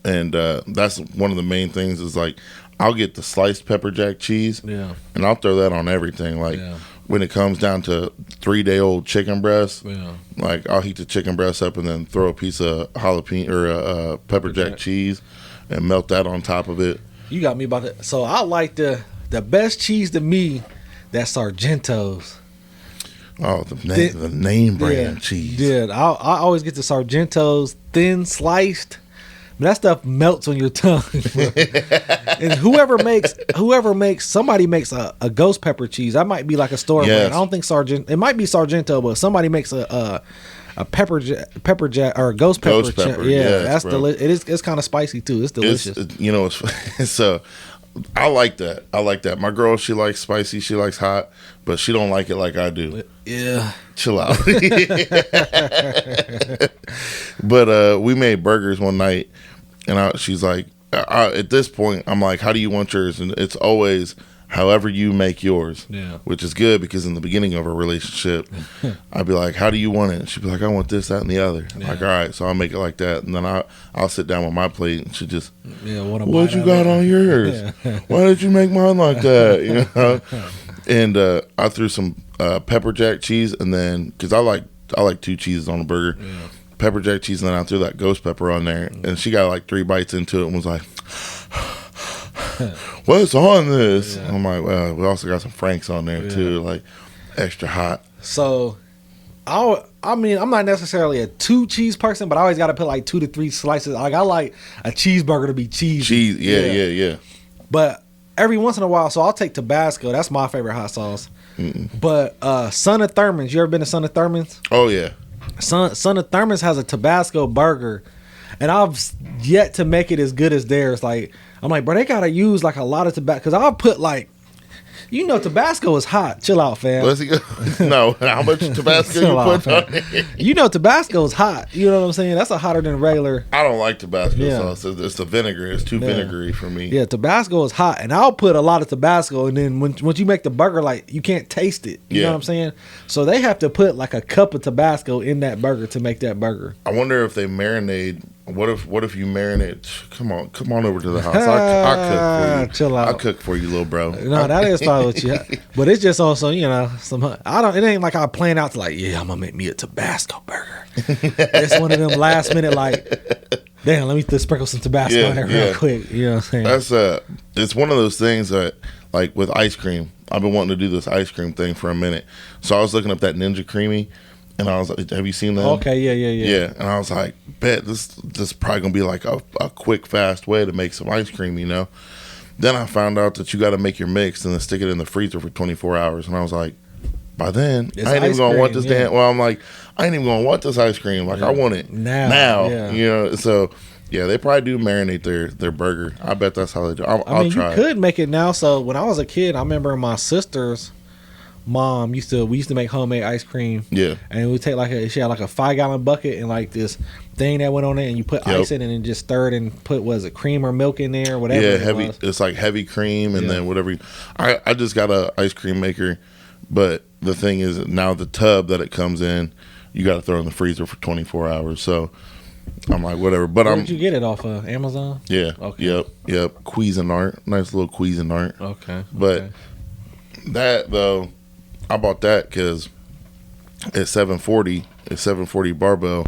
Speaker 1: And that's one of the main things is like I'll get the sliced pepper jack cheese and I'll throw that on everything. Like when it comes down to 3-day-old chicken breast, like I'll heat the chicken breast up and then throw a piece of jalapeno or pepper jack cheese and melt that on top of it.
Speaker 2: You got me about that. So I like the best cheese to me, that's Sargento's.
Speaker 1: Oh, the name brand cheese.
Speaker 2: Yeah, I always get the Sargento's thin sliced. That stuff melts on your tongue. And whoever makes somebody makes a ghost pepper cheese. That might be like a store brand. I don't think it might be Sargento, but somebody makes a pepper jack or a ghost pepper. Yeah, that's delicious. It's kind of spicy too. It's delicious.
Speaker 1: So I like that. My girl, she likes spicy, she likes hot, but she don't like it like I do.
Speaker 2: Yeah.
Speaker 1: Chill out. But we made burgers one night, and she's like, at this point, I'm like, how do you want yours? And it's always however you make yours, which is good because in the beginning of a relationship, I'd be like, how do you want it? And she'd be like, I want this, that, and the other. I'm like, all right, so I'll make it like that. And then I'll sit down with my plate, and she just, what you got on yours? Why did you make mine like that? You know? And I threw some pepper jack cheese, and then because I like 2 cheeses on a burger, pepper jack cheese, and then I threw that ghost pepper on there, and she got like 3 bites into it and was like, what's on this? I'm like, well, we also got some Franks on there too, like extra hot.
Speaker 2: So I mean, I'm not necessarily a 2 cheese person, but I always got to put like 2 to 3 slices. Like I like a cheeseburger to be cheesy.
Speaker 1: Cheese, yeah.
Speaker 2: But every once in a while, so I'll take Tabasco. That's my favorite hot sauce. But Son of Thurman's, you ever been to Son of Thurman's?
Speaker 1: Oh yeah.
Speaker 2: Son of Thurman's has a Tabasco burger, and I've yet to make it as good as theirs. Like I'm like, bro, they gotta use like a lot of tobacco because I'll put like You know Tabasco is hot. Chill out, fam.
Speaker 1: Let's go. No, how much Tabasco
Speaker 2: Chill
Speaker 1: you
Speaker 2: out,
Speaker 1: put on it?
Speaker 2: You know Tabasco is hot. You know what I'm saying? That's a hotter than regular.
Speaker 1: I don't like Tabasco
Speaker 2: Yeah.
Speaker 1: sauce. It's the vinegar. It's too vinegary for me.
Speaker 2: Yeah, Tabasco is hot, and I'll put a lot of Tabasco, and then once you make the burger, like you can't taste it. You know what I'm saying? So they have to put like a cup of Tabasco in that burger to make that burger.
Speaker 1: I wonder if they marinate. What if you marinate? Come on over to the house. I'll cook for you.
Speaker 2: Chill out.
Speaker 1: I'll cook for you, little bro.
Speaker 2: No, that is fine with you. But it's just also, it ain't like I plan out to like, yeah, I'm gonna make me a Tabasco burger. It's one of them last minute like, damn, let me just sprinkle some Tabasco in there real quick. You know what I'm saying?
Speaker 1: That's it's one of those things that, like with ice cream, I've been wanting to do this ice cream thing for a minute. So I was looking up that Ninja Creamy, and I was like, have you seen that?
Speaker 2: Okay, yeah.
Speaker 1: Yeah, and I was like, bet this is probably gonna be like a quick, fast way to make some ice cream, you know? Then I found out that you got to make your mix and then stick it in the freezer for 24 hours. And I was like, by then,
Speaker 2: It's
Speaker 1: I ain't even going to want this
Speaker 2: cream,
Speaker 1: damn. Well, I'm like, I ain't even going to want this ice cream. Like, I want it now.
Speaker 2: Yeah.
Speaker 1: You know, so, yeah, they probably do marinate their burger. I bet that's how they do. I'll try
Speaker 2: you could make it now. So when I was a kid, I remember my sister's mom we used to make homemade ice cream.
Speaker 1: Yeah.
Speaker 2: And we take she had like a 5-gallon bucket and like this thing that went on it, and you put ice in it and just stir it and put, was it cream or milk in there or whatever.
Speaker 1: Yeah,
Speaker 2: it
Speaker 1: heavy.
Speaker 2: was.
Speaker 1: It's like heavy cream and then whatever. I just got a ice cream maker, but the thing is now the tub that it comes in, you got to throw in the freezer for 24 hours. So I'm like, whatever. But
Speaker 2: Where did you get it off of Amazon?
Speaker 1: Yeah.
Speaker 2: Okay.
Speaker 1: Yep. Cuisinart. Nice little Cuisinart.
Speaker 2: Okay.
Speaker 1: But that though, I bought that because at 740 barbell.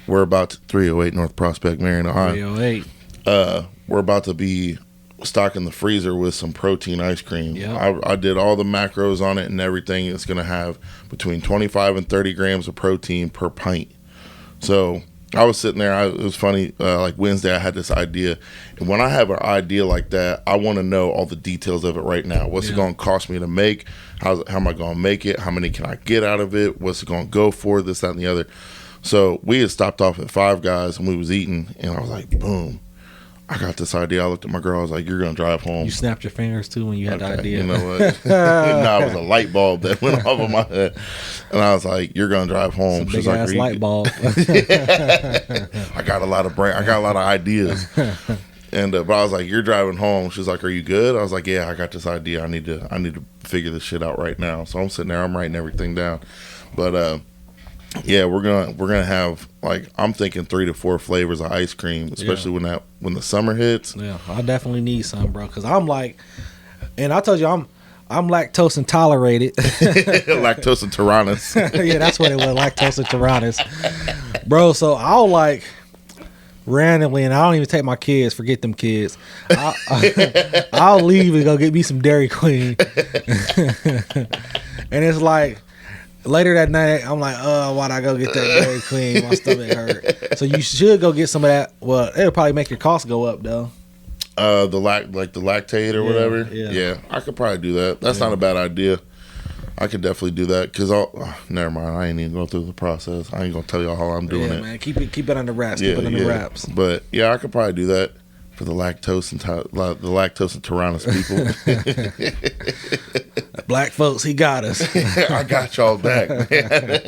Speaker 1: We're about to 308 North Prospect, Marion, Ohio.
Speaker 2: 308.
Speaker 1: We're about to be stocking the freezer with some protein ice cream.
Speaker 2: Yep.
Speaker 1: I did all the macros on it and everything. It's going to have between 25 and 30 grams of protein per pint. So I was sitting there. It was funny. Like Wednesday, I had this idea. And when I have an idea like that, I want to know all the details of it right now. What's it going to cost me to make? How am I going to make it? How many can I get out of it? What's it going to go for? This, that, and the other. So we had stopped off at Five Guys and we was eating. And I was like, boom. I got this idea. I looked at my girl. I was like, you're going to drive home.
Speaker 2: You snapped your fingers too when you had the idea.
Speaker 1: You know what? No, it was a light bulb that went off of my head. And I was like, you're going to drive home.
Speaker 2: She's like, light bulb.
Speaker 1: I got a lot of ideas. And but I was like, you're driving home. She's like, are you good? I was like, yeah, I got this idea. I need to figure this shit out right now. So I'm sitting there. I'm writing everything down. But yeah, we're gonna have, like, I'm thinking 3 to 4 flavors of ice cream, especially when the summer hits.
Speaker 2: Yeah, I definitely need some, bro, because I'm like, and I told you I'm lactose intolerant.
Speaker 1: Lactose intolerance.
Speaker 2: Yeah, that's what it was, lactose intolerance, bro. So I'll like randomly, and I don't even take my kids. Forget them kids. I'll leave and go get me some Dairy Queen, and it's like. Later that night, I'm like, why'd I go get that Dairy Queen? My stomach hurt. So you should go get some of that. Well, it'll probably make your cost go up, though.
Speaker 1: The lactate or whatever. Yeah, I could probably do that. That's not a bad idea. I could definitely do that because never mind. I ain't even going through the process. I ain't gonna tell y'all how I'm doing it.
Speaker 2: Man, keep it under wraps. Keep it under wraps.
Speaker 1: But yeah, I could probably do that for the lactose intolerance people.
Speaker 2: Black folks, he got us.
Speaker 1: I got y'all back, man.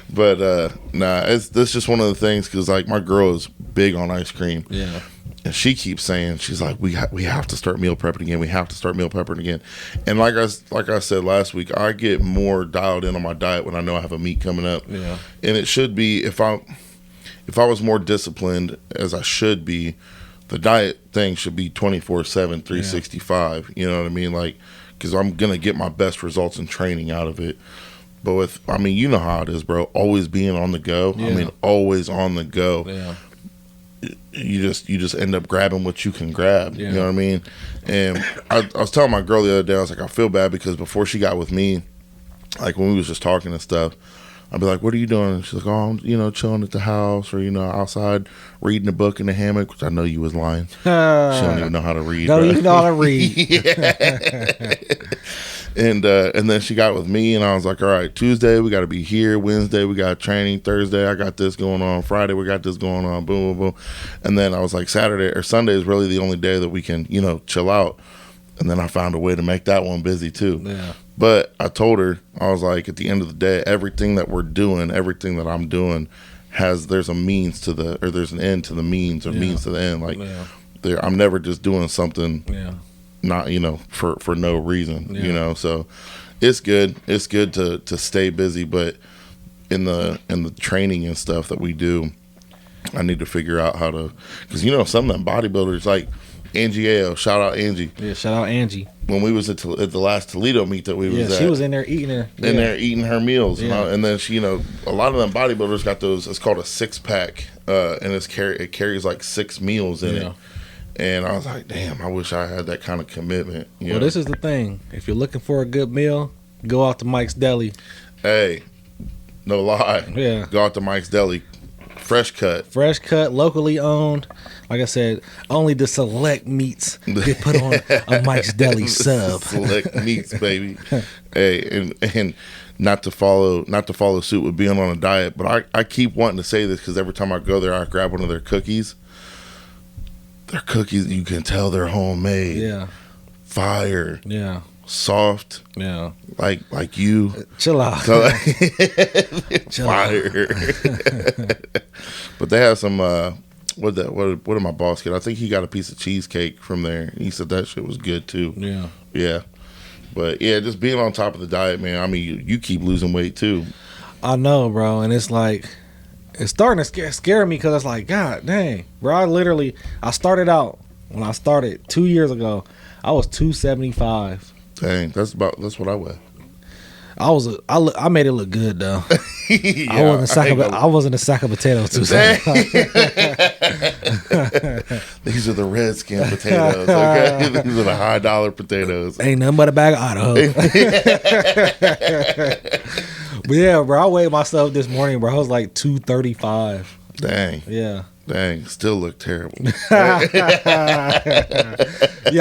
Speaker 1: But that's just one of the things because like my girl is big on ice cream.
Speaker 2: Yeah.
Speaker 1: And she keeps saying, she's like, we have to start meal prepping again. We have to start meal prepping again. And like I said last week, I get more dialed in on my diet when I know I have a meet coming up.
Speaker 2: Yeah.
Speaker 1: And it should be, if I was more disciplined as I should be, the diet thing should be 24/7, 365. You know what I mean? Like, because I'm going to get my best results in training out of it. But you know how it is, bro. Always being on the go.
Speaker 2: Yeah.
Speaker 1: I mean, always on the go.
Speaker 2: Yeah.
Speaker 1: You just end up grabbing what you can grab.
Speaker 2: Yeah.
Speaker 1: You know what I mean? And I was telling my girl the other day, I was like, I feel bad because before she got with me, like when we was just talking and stuff, I'd be like, what are you doing? And she's like, oh, I'm, chilling at the house or, outside reading a book in the hammock, which I know you was lying. She don't even know how to read.
Speaker 2: Don't even know how to read.
Speaker 1: Yeah. And then she got with me and I was like, all right, Tuesday we got to be here. Wednesday we got training. Thursday I got this going on. Friday we got this going on. Boom, boom, boom. And then I was like, Saturday or Sunday is really the only day that we can, chill out. and then I found a way to make that one busy too.
Speaker 2: Yeah.
Speaker 1: But I told her, I was like, at the end of the day, everything that we're doing, everything that I'm doing, there's a means to there's an end to the means, or means to the end. Like, I'm never just doing something, not for no reason, So it's good. It's good to stay busy, but in the training and stuff that we do, I need to figure out how to, because some of them bodybuilders like Angie Ale, shout out Angie.
Speaker 2: Yeah, shout out Angie.
Speaker 1: When we was at the last Toledo meet that we was at,
Speaker 2: she was in there eating her
Speaker 1: meals, and then she, a lot of them bodybuilders got those. It's called a 6-pack, and it carries like 6 meals in it. And I was like, damn, I wish I had that kind of commitment.
Speaker 2: Well, this is the thing. If you're looking for a good meal, go out to Mike's Deli.
Speaker 1: Hey, no lie.
Speaker 2: Yeah,
Speaker 1: go out to Mike's Deli. Fresh cut,
Speaker 2: locally owned. Like I said, only the select meats get put on a Mike's Deli sub.
Speaker 1: Select meats, baby. Hey, and not to follow suit with being on a diet, but I keep wanting to say this because every time I go there, I grab one of their cookies. Their cookies, you can tell they're homemade.
Speaker 2: Yeah.
Speaker 1: Fire.
Speaker 2: Yeah.
Speaker 1: Soft.
Speaker 2: Yeah.
Speaker 1: Like you.
Speaker 2: Chill out.
Speaker 1: Fire. But they have some what did my boss get? I think he got a piece of cheesecake from there. He said that shit was good too.
Speaker 2: Yeah.
Speaker 1: Yeah. But yeah, just being on top of the diet, man. I mean, you keep losing weight too.
Speaker 2: I know, bro, and it's like it's starting to scare me because it's like, God dang, bro. I started out when I started 2 years ago. I was 275.
Speaker 1: Dang, that's what I weigh.
Speaker 2: I made it look good though.
Speaker 1: Yeah,
Speaker 2: I wasn't a sack of potatoes too.
Speaker 1: These are the red skin potatoes. Okay, these are the $high potatoes.
Speaker 2: Ain't nothing but a bag of Idaho. But yeah, bro, I weighed myself this morning, bro. I was like 235.
Speaker 1: Dang.
Speaker 2: Yeah.
Speaker 1: Dang, still look terrible.
Speaker 2: Yeah,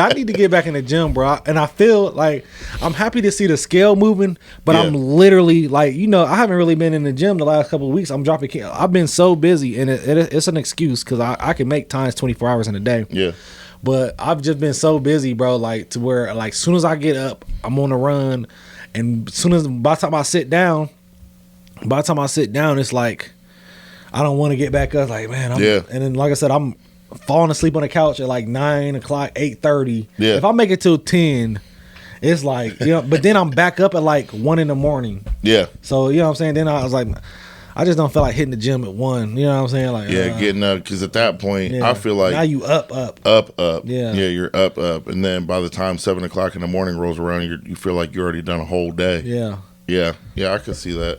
Speaker 2: I need to get back in the gym, bro. And I feel like I'm happy to see the scale moving, but I'm literally like, I haven't really been in the gym the last couple of weeks. I'm dropping. I've been so busy, and it's an excuse because I can make times 24 hours in a day.
Speaker 1: Yeah.
Speaker 2: But I've just been so busy, bro, like to where like as soon as I get up, I'm on a run, and by the time I sit down, it's like I don't want to get back up. Like, man, and then like I said, I'm falling asleep on the couch at like 9 o'clock, 8:30.
Speaker 1: Yeah.
Speaker 2: If I make it till 10, it's like, but then I'm back up at like 1 in the morning.
Speaker 1: Yeah.
Speaker 2: So, you know what I'm saying? Then I was like, I just don't feel like hitting the gym at 1. You know what I'm saying? Like,
Speaker 1: getting up, because at that point, I feel like
Speaker 2: now you up.
Speaker 1: Yeah, you're up, and then by the time 7 o'clock in the morning rolls around, you feel like you already done a whole day. Yeah, I can see that.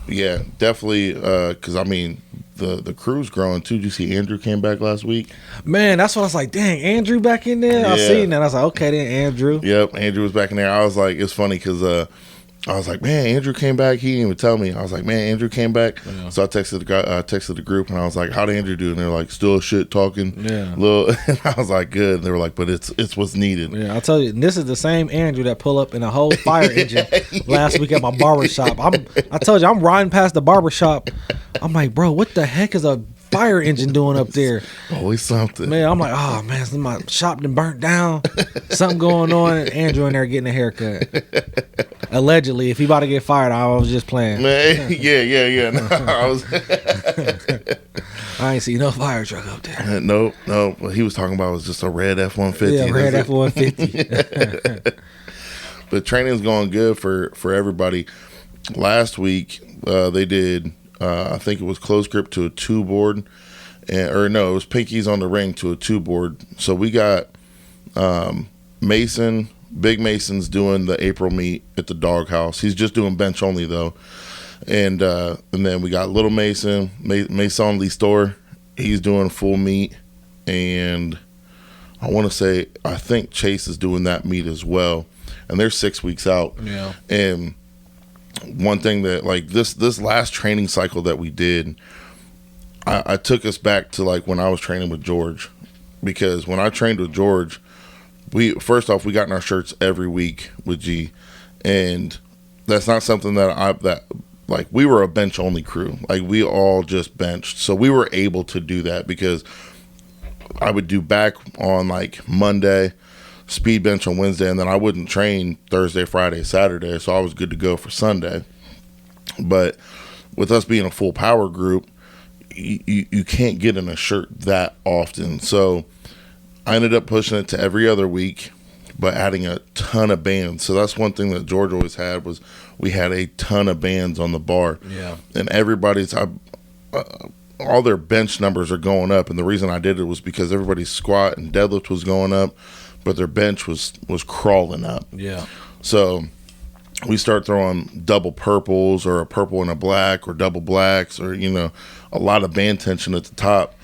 Speaker 1: Yeah, definitely. Because I mean, the crew's growing too. Did you see Andrew came back last week?
Speaker 2: Man, that's what I was like. Dang, Andrew back in there. I seen that. I was like, okay, then Andrew.
Speaker 1: Yep, Andrew was back in there. I was like, it's funny because I was like, man, Andrew came back. He didn't even tell me. I was like, man, Andrew came back. Yeah. So I texted the group, and I was like, how did Andrew do? And they're like, still shit talking.
Speaker 2: Yeah.
Speaker 1: And I was like, good. And they were like, but it's what's needed.
Speaker 2: Yeah, I'll tell you, this is the same Andrew that pulled up in a whole fire engine last week at my barbershop. I told you, I'm riding past the barbershop. I'm like, bro, what the heck is a fire engine doing up there?
Speaker 1: Always something.
Speaker 2: Man, I'm like, oh man, my shop done burnt down. Something going on. Andrew in there getting a haircut. Allegedly, if he about to get fired, I was just playing.
Speaker 1: Man, yeah. No,
Speaker 2: I ain't see no fire truck up there.
Speaker 1: No. What he was talking about was just a red F-150.
Speaker 2: Yeah, red F-150.
Speaker 1: But training's going good for everybody. Last week, they did, I think it was close grip to a 2-board. It was pinkies on the ring to a 2-board. So we got Mason. Big Mason's doing the April meet at the doghouse. He's just doing bench only though, and then we got Little Mason, Mason Lee Store. He's doing full meet, and I think Chase is doing that meet as well, and they're 6 weeks out.
Speaker 2: Yeah.
Speaker 1: And one thing that like this last training cycle that we did, I took us back to like when I was training with George, because when I trained with George, we got in our shirts every week with G, and that's not something that we were a bench only crew. Like we all just benched, so we were able to do that because I would do back on like Monday, speed bench on Wednesday, and then I wouldn't train Thursday, Friday, Saturday, so I was good to go for Sunday. But with us being a full power group, you can't get in a shirt that often. So I ended up pushing it to every other week, but adding a ton of bands. So that's one thing that George always had, was we had a ton of bands on the bar.
Speaker 2: Yeah.
Speaker 1: And everybody's all their bench numbers are going up, and the reason I did it was because everybody's squat and deadlift was going up, but their bench was crawling up.
Speaker 2: Yeah.
Speaker 1: So we start throwing double purples, or a purple and a black, or double blacks, or a lot of band tension at the top,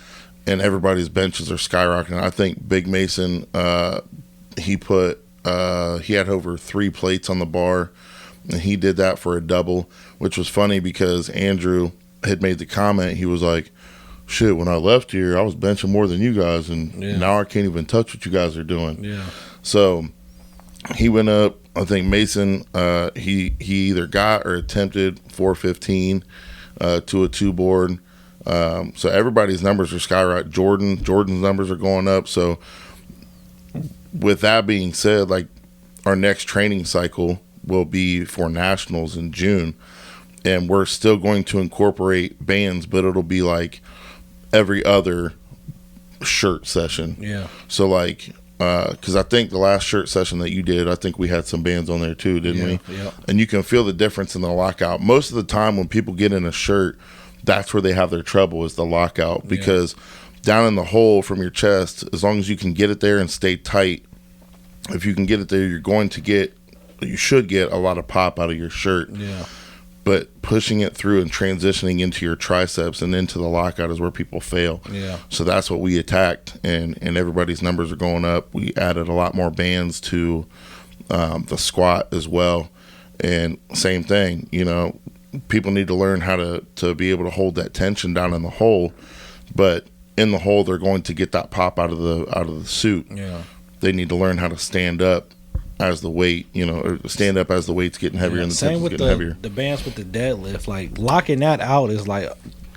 Speaker 1: and everybody's benches are skyrocketing. I think Big Mason, he had over 3 plates on the bar, and he did that for a double, which was funny because Andrew had made the comment. He was like, shit, when I left here, I was benching more than you guys, and now I can't even touch what you guys are doing.
Speaker 2: Yeah.
Speaker 1: So he went up. I think Mason, he either got or attempted 415 to a 2 board. So everybody's numbers are skyrocketing. Jordan's numbers are going up. So with that being said, like, our next training cycle will be for nationals in June, and we're still going to incorporate bands, but it'll be like every other shirt session.
Speaker 2: Yeah.
Speaker 1: So like, because I think the last shirt session that you did, I think we had some bands on there too, didn't we?
Speaker 2: Yeah.
Speaker 1: And you can feel the difference in the lockout. Most of the time when people get in a shirt, that's where they have their trouble, is the lockout, because down in the hole from your chest, as long as you can get it there and stay tight, if you can get it there, you should get a lot of pop out of your shirt.
Speaker 2: Yeah.
Speaker 1: But pushing it through and transitioning into your triceps and into the lockout is where people fail.
Speaker 2: Yeah.
Speaker 1: So that's what we attacked, and everybody's numbers are going up. We added a lot more bands to the squat as well. And same thing, people need to learn how to be able to hold that tension down in the hole. But in the hole, they're going to get that pop out of the suit.
Speaker 2: Yeah.
Speaker 1: They need to learn how to stand up as the weight, or stand up as the weight's getting heavier and the tension's getting heavier.
Speaker 2: The bands with the deadlift, like locking that out is like,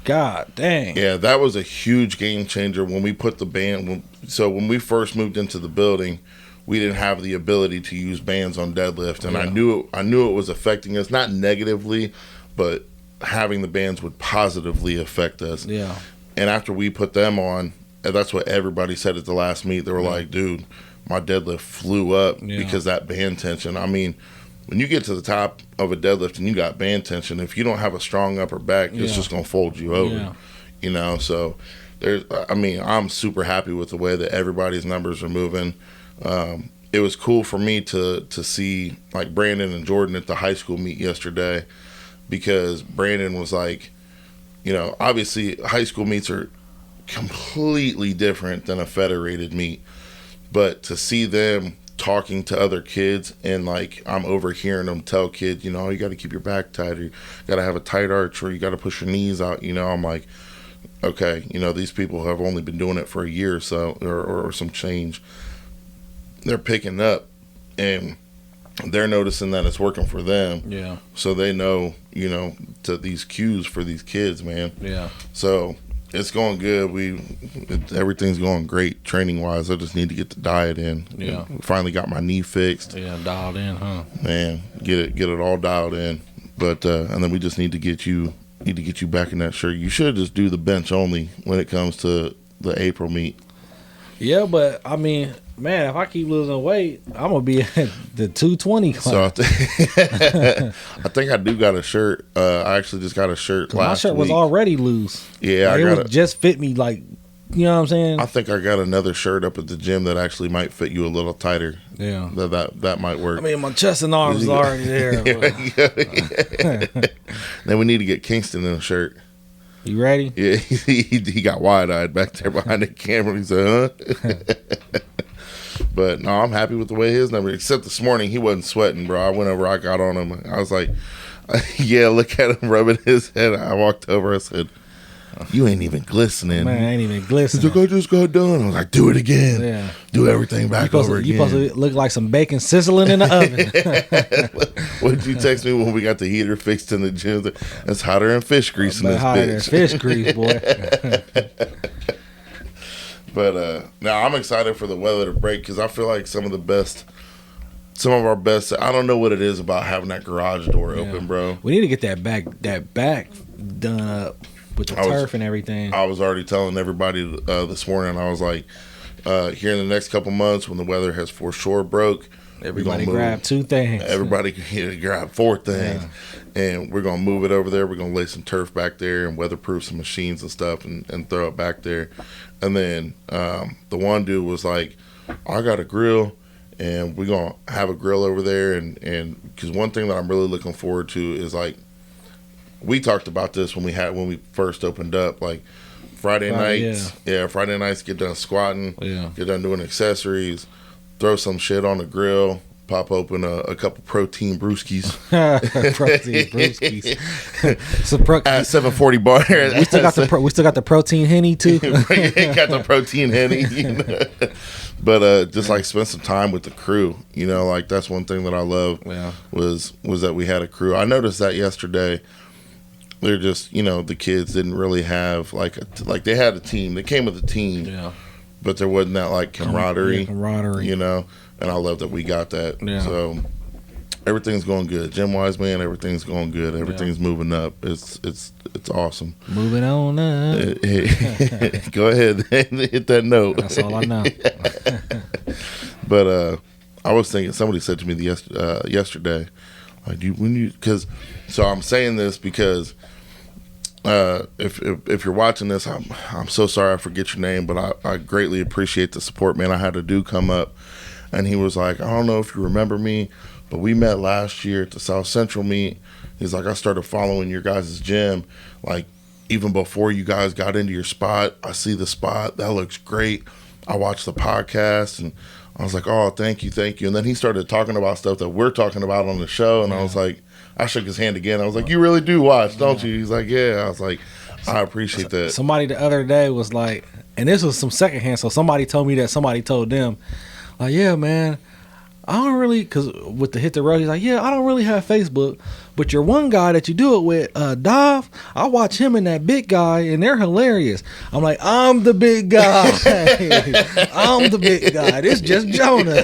Speaker 2: God dang.
Speaker 1: Yeah, that was a huge game changer when we put the band. So when we first moved into the building, we didn't have the ability to use bands on deadlift, and I knew it was affecting us, not negatively, but having the bands would positively affect us.
Speaker 2: Yeah.
Speaker 1: And after we put them on, and that's what everybody said at the last meet. They were like, dude, my deadlift flew up because that band tension. I mean, when you get to the top of a deadlift and you got band tension, if you don't have a strong upper back, it's just going to fold you over. So I'm super happy with the way that everybody's numbers are moving. It was cool for me to see like Brandon and Jordan at the high school meet yesterday, because Brandon was like, obviously high school meets are completely different than a federated meet. But to see them talking to other kids, and like I'm overhearing them tell kids, you got to keep your back tight, or you got to have a tight arch, or you got to push your knees out. I'm like, okay, these people have only been doing it for a year or so, or some change. They're picking up, and they're noticing that it's working for them.
Speaker 2: Yeah.
Speaker 1: So they know, to these cues for these kids, man.
Speaker 2: Yeah.
Speaker 1: So it's going good. Everything's going great training wise. I just need to get the diet in.
Speaker 2: Yeah.
Speaker 1: Finally got my knee fixed.
Speaker 2: Yeah, dialed in, huh?
Speaker 1: Man, get it all dialed in. But and then we just need to get you back in that shirt. You should just do the bench only when it comes to the April meet.
Speaker 2: Yeah, but I mean, man, if I keep losing weight, I'm gonna be at the 220 class.
Speaker 1: So I think I do got a shirt. I actually just got a shirt last
Speaker 2: My shirt was
Speaker 1: week.
Speaker 2: already loose.
Speaker 1: Yeah,
Speaker 2: it just fit me like, you know what I'm saying?
Speaker 1: I think I got another shirt up at the gym that actually might fit you a little tighter.
Speaker 2: Yeah,
Speaker 1: that might work.
Speaker 2: I mean, my chest and arms is already there.
Speaker 1: Then we need to get Kingston in a shirt.
Speaker 2: You ready?
Speaker 1: Yeah, he got wide-eyed back there behind the camera. He said, huh? But, no, I'm happy with the way his number, except this morning, he wasn't sweating, bro. I went over, I got on him. I was like, yeah, look at him rubbing his head. I walked over, I said, you ain't even glistening.
Speaker 2: Man, I ain't even glistening.
Speaker 1: He's like, I just got done. I was like, do it again.
Speaker 2: Yeah.
Speaker 1: Do everything back over again.
Speaker 2: You supposed to look like some bacon sizzling in the oven.
Speaker 1: What did you text me when we got the heater fixed in the gym? It's hotter than fish grease in this
Speaker 2: hotter
Speaker 1: bitch.
Speaker 2: than fish grease, boy.
Speaker 1: But now I'm excited for the weather to break because I feel like some of our best. I don't know what it is about having that garage door open, bro.
Speaker 2: We need to get that back done up with the turf and everything.
Speaker 1: I was already telling everybody this morning. I was like, here in the next couple months, when the weather has for sure broke,
Speaker 2: everybody grab 2 things.
Speaker 1: Everybody can grab 4 things, and we're gonna move it over there. We're gonna lay some turf back there and weatherproof some machines and stuff, and throw it back there. And then the one dude was like, I got a grill. And we're going to have a grill over there. And because one thing that I'm really looking forward to is, like, we talked about this when we first opened up, like, Friday nights. Yeah, Friday nights, get done squatting, get done doing accessories, throw some shit on the grill, pop open a couple protein brewskis.
Speaker 2: Protein brewskis.
Speaker 1: At 740 bar.
Speaker 2: We still got the protein Henny, too.
Speaker 1: Got the protein Henny. But just like spend some time with the crew, you know, like that's one thing that I love was that we had a crew. I noticed that yesterday. They're just, you know, the kids didn't really have like they had a team. They came with a team, but there wasn't that like camaraderie, you know. And I love that we got that. Yeah. So everything's going good, gym wise, man. Everything's going good. Everything's moving up. It's awesome.
Speaker 2: Moving on up.
Speaker 1: Go ahead and hit that note.
Speaker 2: That's all I know.
Speaker 1: But I was thinking, somebody said to me yesterday, like, so I'm saying this because if you're watching this, I'm so sorry I forget your name, but I greatly appreciate the support, man. I had a dude come up, and he was like, I don't know if you remember me, but we met last year at the South Central meet. He's like, I started following your guys' gym, like, even before you guys got into your spot. I see the spot. That looks great. I watched the podcast, and I was like, oh, thank you. And then he started talking about stuff that we're talking about on the show, and I was like, I shook his hand again. I was like, you really do watch, don't you? He's like, yeah. I was like, I appreciate that.
Speaker 2: Somebody the other day was like, and this was some secondhand, so somebody told me that somebody told them, like, yeah, man, I don't really, because with the Hit the Road, he's like, yeah, I don't really have Facebook, but your one guy that you do it with, Dav, I watch him and that big guy, and they're hilarious. I'm like, I'm the big guy. I'm the big guy. This just Jonah.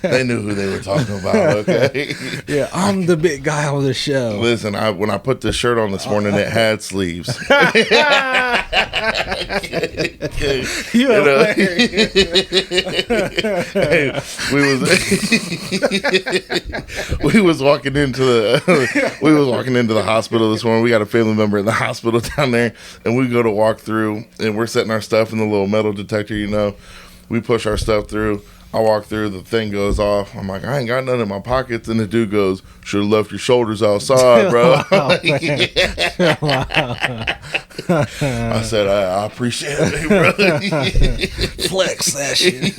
Speaker 1: They knew who they were talking about, okay?
Speaker 2: Yeah, I'm the big guy on the show.
Speaker 1: Listen, when I put this shirt on this morning, it had sleeves.
Speaker 2: You know,
Speaker 1: hey, we was walking into the hospital this morning. We got a family member in the hospital down there, and we go to walk through, and we're setting our stuff in the little metal detector, you know. We push our stuff through. I walk through, the thing goes off. I'm like, I ain't got nothing in my pockets. And the dude goes, should have left your shoulders outside, bro. I said, I appreciate it, brother.
Speaker 2: Flex that shit.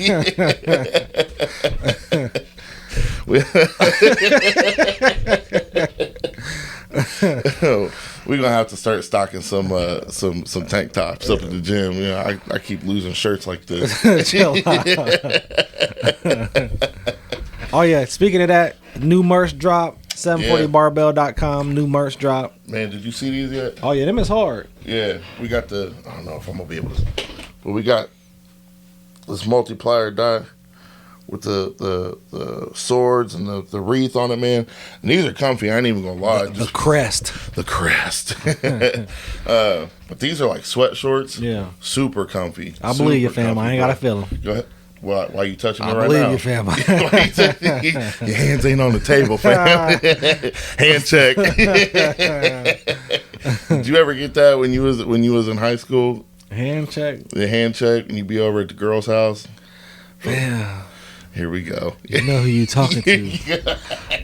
Speaker 1: We're gonna have to start stocking some tank tops up at the gym. You know, I keep losing shirts like this.
Speaker 2: Oh yeah, speaking of that, new merch drop, 740barbell.com, new merch drop.
Speaker 1: Man, did you see these yet?
Speaker 2: Oh yeah, them is hard.
Speaker 1: Yeah, we got I don't know if I'm gonna be able to, but we got this multiplier die with the swords and the wreath on it, man. And these are comfy. I ain't even gonna lie.
Speaker 2: The crest.
Speaker 1: The crest. But these are like sweat shorts.
Speaker 2: Yeah.
Speaker 1: Super comfy.
Speaker 2: I believe you, fam. I ain't gotta feel them.
Speaker 1: Go ahead. Why you touching me
Speaker 2: I
Speaker 1: right now?
Speaker 2: believe you, fam.
Speaker 1: Your hands ain't on the table, fam. Hand check. Did you ever get that when you was in high school?
Speaker 2: Hand check.
Speaker 1: The hand check, and you be over at the girl's house.
Speaker 2: Yeah.
Speaker 1: Here we go.
Speaker 2: You know who you talking to.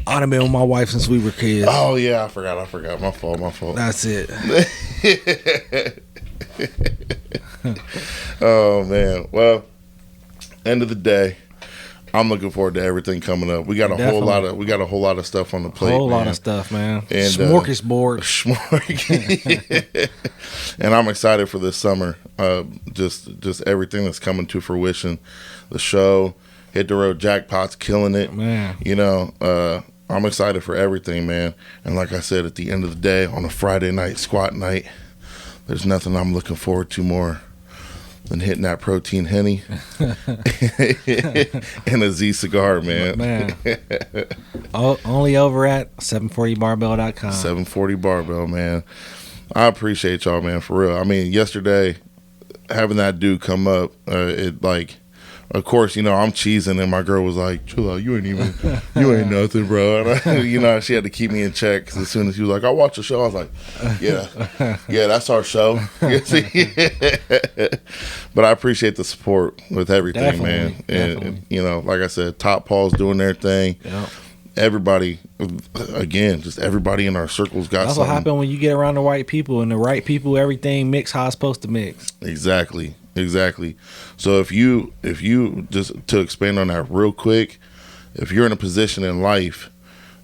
Speaker 2: I'd have been with my wife since we were kids.
Speaker 1: Oh, yeah. I forgot. My fault.
Speaker 2: That's it.
Speaker 1: Oh, man. Well, end of the day, I'm looking forward to everything coming up. We got a whole lot of stuff on the plate.
Speaker 2: A whole lot of stuff, man.
Speaker 1: And
Speaker 2: Smorgasbord.
Speaker 1: And I'm excited for this summer. Just everything that's coming to fruition. The show, Hit the Road Jackpot's killing it.
Speaker 2: Man.
Speaker 1: You know, I'm excited for everything, man. And like I said, at the end of the day, on a Friday night, squat night, there's nothing I'm looking forward to more than hitting that protein Henny and a Z cigar, man.
Speaker 2: Only over at 740barbell.com.
Speaker 1: 740 Barbell, man. I appreciate y'all, man, for real. I mean, yesterday, having that dude come up, it like, of course, you know, I'm cheesing, and my girl was like, chill out, you ain't nothing, bro. And I, you know, she had to keep me in check, because as soon as she was like, I watch the show, I was like, yeah, that's our show. But I appreciate the support with everything, man. And, you know, like I said, Top Paul's doing their thing. Yep. Everybody, again, just everybody in our circles got
Speaker 2: That's
Speaker 1: something.
Speaker 2: what happened when you get around the right people, and the right people, everything mix how it's supposed to mix.
Speaker 1: Exactly. So if you just to expand on that real quick, if you're in a position in life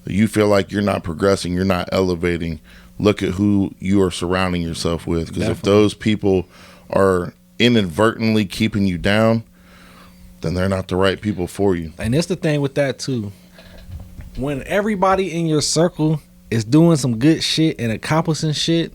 Speaker 1: that you feel like you're not progressing, you're not elevating, look at who you are surrounding yourself with. Because if those people are inadvertently keeping you down, then they're not the right people for you.
Speaker 2: And it's the thing with that too. When everybody in your circle is doing some good shit and accomplishing shit,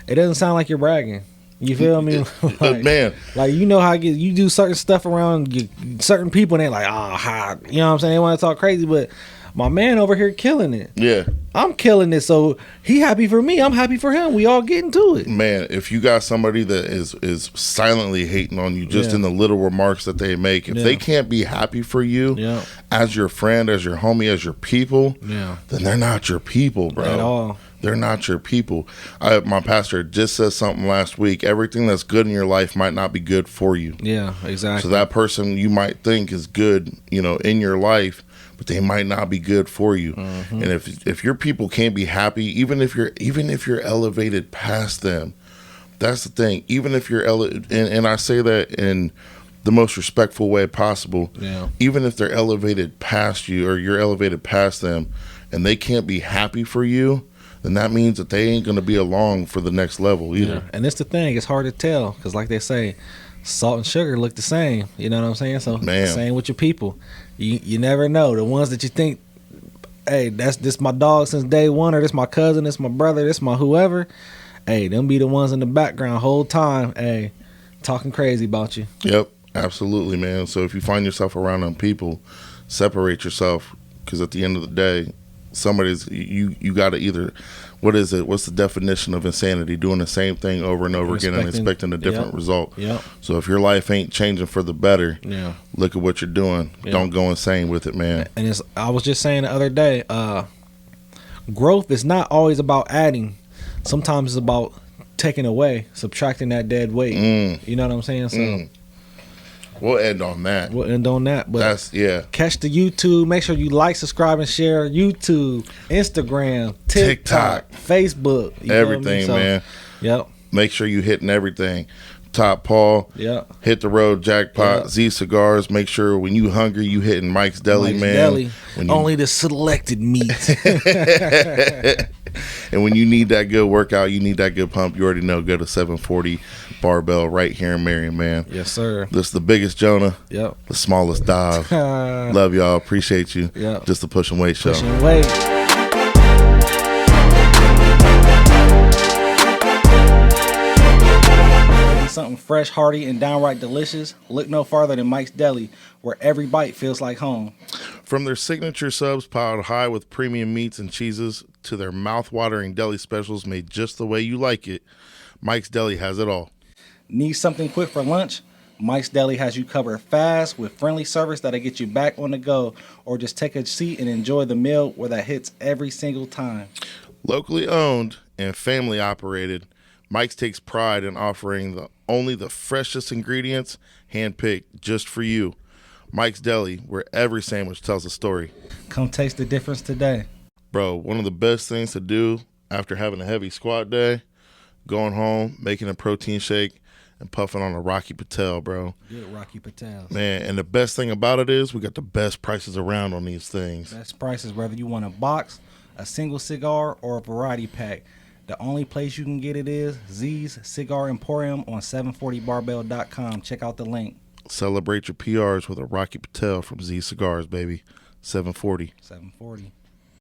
Speaker 2: it doesn't sound like you're bragging. You feel me? Like,
Speaker 1: man,
Speaker 2: like, you know how you do certain stuff around certain people, and they're like, oh, how, you know what I'm saying? They want to talk crazy, but my man over here killing it.
Speaker 1: Yeah.
Speaker 2: I'm killing it, so he happy for me. I'm happy for him. We all getting to it.
Speaker 1: Man, if you got somebody that is silently hating on you just in the little remarks that they make, if they can't be happy for you as your friend, as your homie, as your people, then they're not your people, bro.
Speaker 2: At all.
Speaker 1: They're not your people. My pastor just said something last week. Everything that's good in your life might not be good for you.
Speaker 2: Yeah, exactly.
Speaker 1: So that person you might think is good, you know, in your life, but they might not be good for you. Mm-hmm. And if your people can't be happy, even if you're elevated past them, that's the thing. Even if you're and I say that in the most respectful way possible. Yeah. Even if they're elevated past you, or you're elevated past them, and they can't be happy for you, then that means that they ain't going to be along for the next level either. Yeah.
Speaker 2: And it's the thing, it's hard to tell, because like they say, salt and sugar look the same. You know what I'm saying? So same with your people. You never know. The ones that you think, hey, this my dog since day one, or this my cousin, this my brother, this my whoever, hey, them be the ones in the background whole time, hey, talking crazy about you.
Speaker 1: Yep, absolutely, man. So if you find yourself around them people, separate yourself, because at the end of the day, somebody's you got to either, what is it? What's the definition of insanity? Doing the same thing over and over again and expecting a different result.
Speaker 2: Yep.
Speaker 1: So if your life ain't changing for the better, look at what you're doing. Don't go insane with it, man.
Speaker 2: And I was just saying the other day, growth is not always about adding. Sometimes it's about taking away, subtracting that dead weight. You know what I'm saying? So
Speaker 1: we'll end on that.
Speaker 2: But that's catch the YouTube. Make sure you like, subscribe, and share YouTube, Instagram, TikTok, Facebook,
Speaker 1: everything, man.
Speaker 2: Yep.
Speaker 1: Make sure you hitting everything. Top Paul.
Speaker 2: Yeah.
Speaker 1: Hit the road jackpot. Z Cigars. Make sure when you hungry, you hitting Mike's Deli, man.
Speaker 2: Deli. Only the selected meat.
Speaker 1: And when you need that good workout, you need that good pump, you already know, go to 740 Barbell right here in Marion, man.
Speaker 2: Yes, sir.
Speaker 1: This is the biggest Jonah.
Speaker 2: Yep.
Speaker 1: The smallest Dav. Love y'all. Appreciate you.
Speaker 2: Yep.
Speaker 1: Just the Push and Wait show.
Speaker 2: Push and Wait. Something fresh, hearty, and downright delicious? Look no farther than Mike's Deli, where every bite feels like home.
Speaker 1: From their signature subs piled high with premium meats and cheeses to their mouth-watering deli specials made just the way you like it, Mike's Deli has it all.
Speaker 2: Need something quick for lunch? Mike's Deli has you covered fast with friendly service that'll get you back on the go, or just take a seat and enjoy the meal where that hits every single time.
Speaker 1: Locally owned and family operated, Mike's takes pride in offering only the freshest ingredients, handpicked just for you. Mike's Deli, where every sandwich tells a story.
Speaker 2: Come taste the difference today.
Speaker 1: Bro, one of the best things to do after having a heavy squat day, going home, making a protein shake, and puffing on a Rocky Patel, bro.
Speaker 2: Good Rocky Patel.
Speaker 1: Man, and the best thing about it is we got the best prices around on these things.
Speaker 2: Best prices, whether you want a box, a single cigar, or a variety pack. The only place you can get it is Z's Cigar Emporium on 740barbell.com. Check out the link.
Speaker 1: Celebrate your PRs with a Rocky Patel from Z Cigars, baby. 740.
Speaker 2: 740.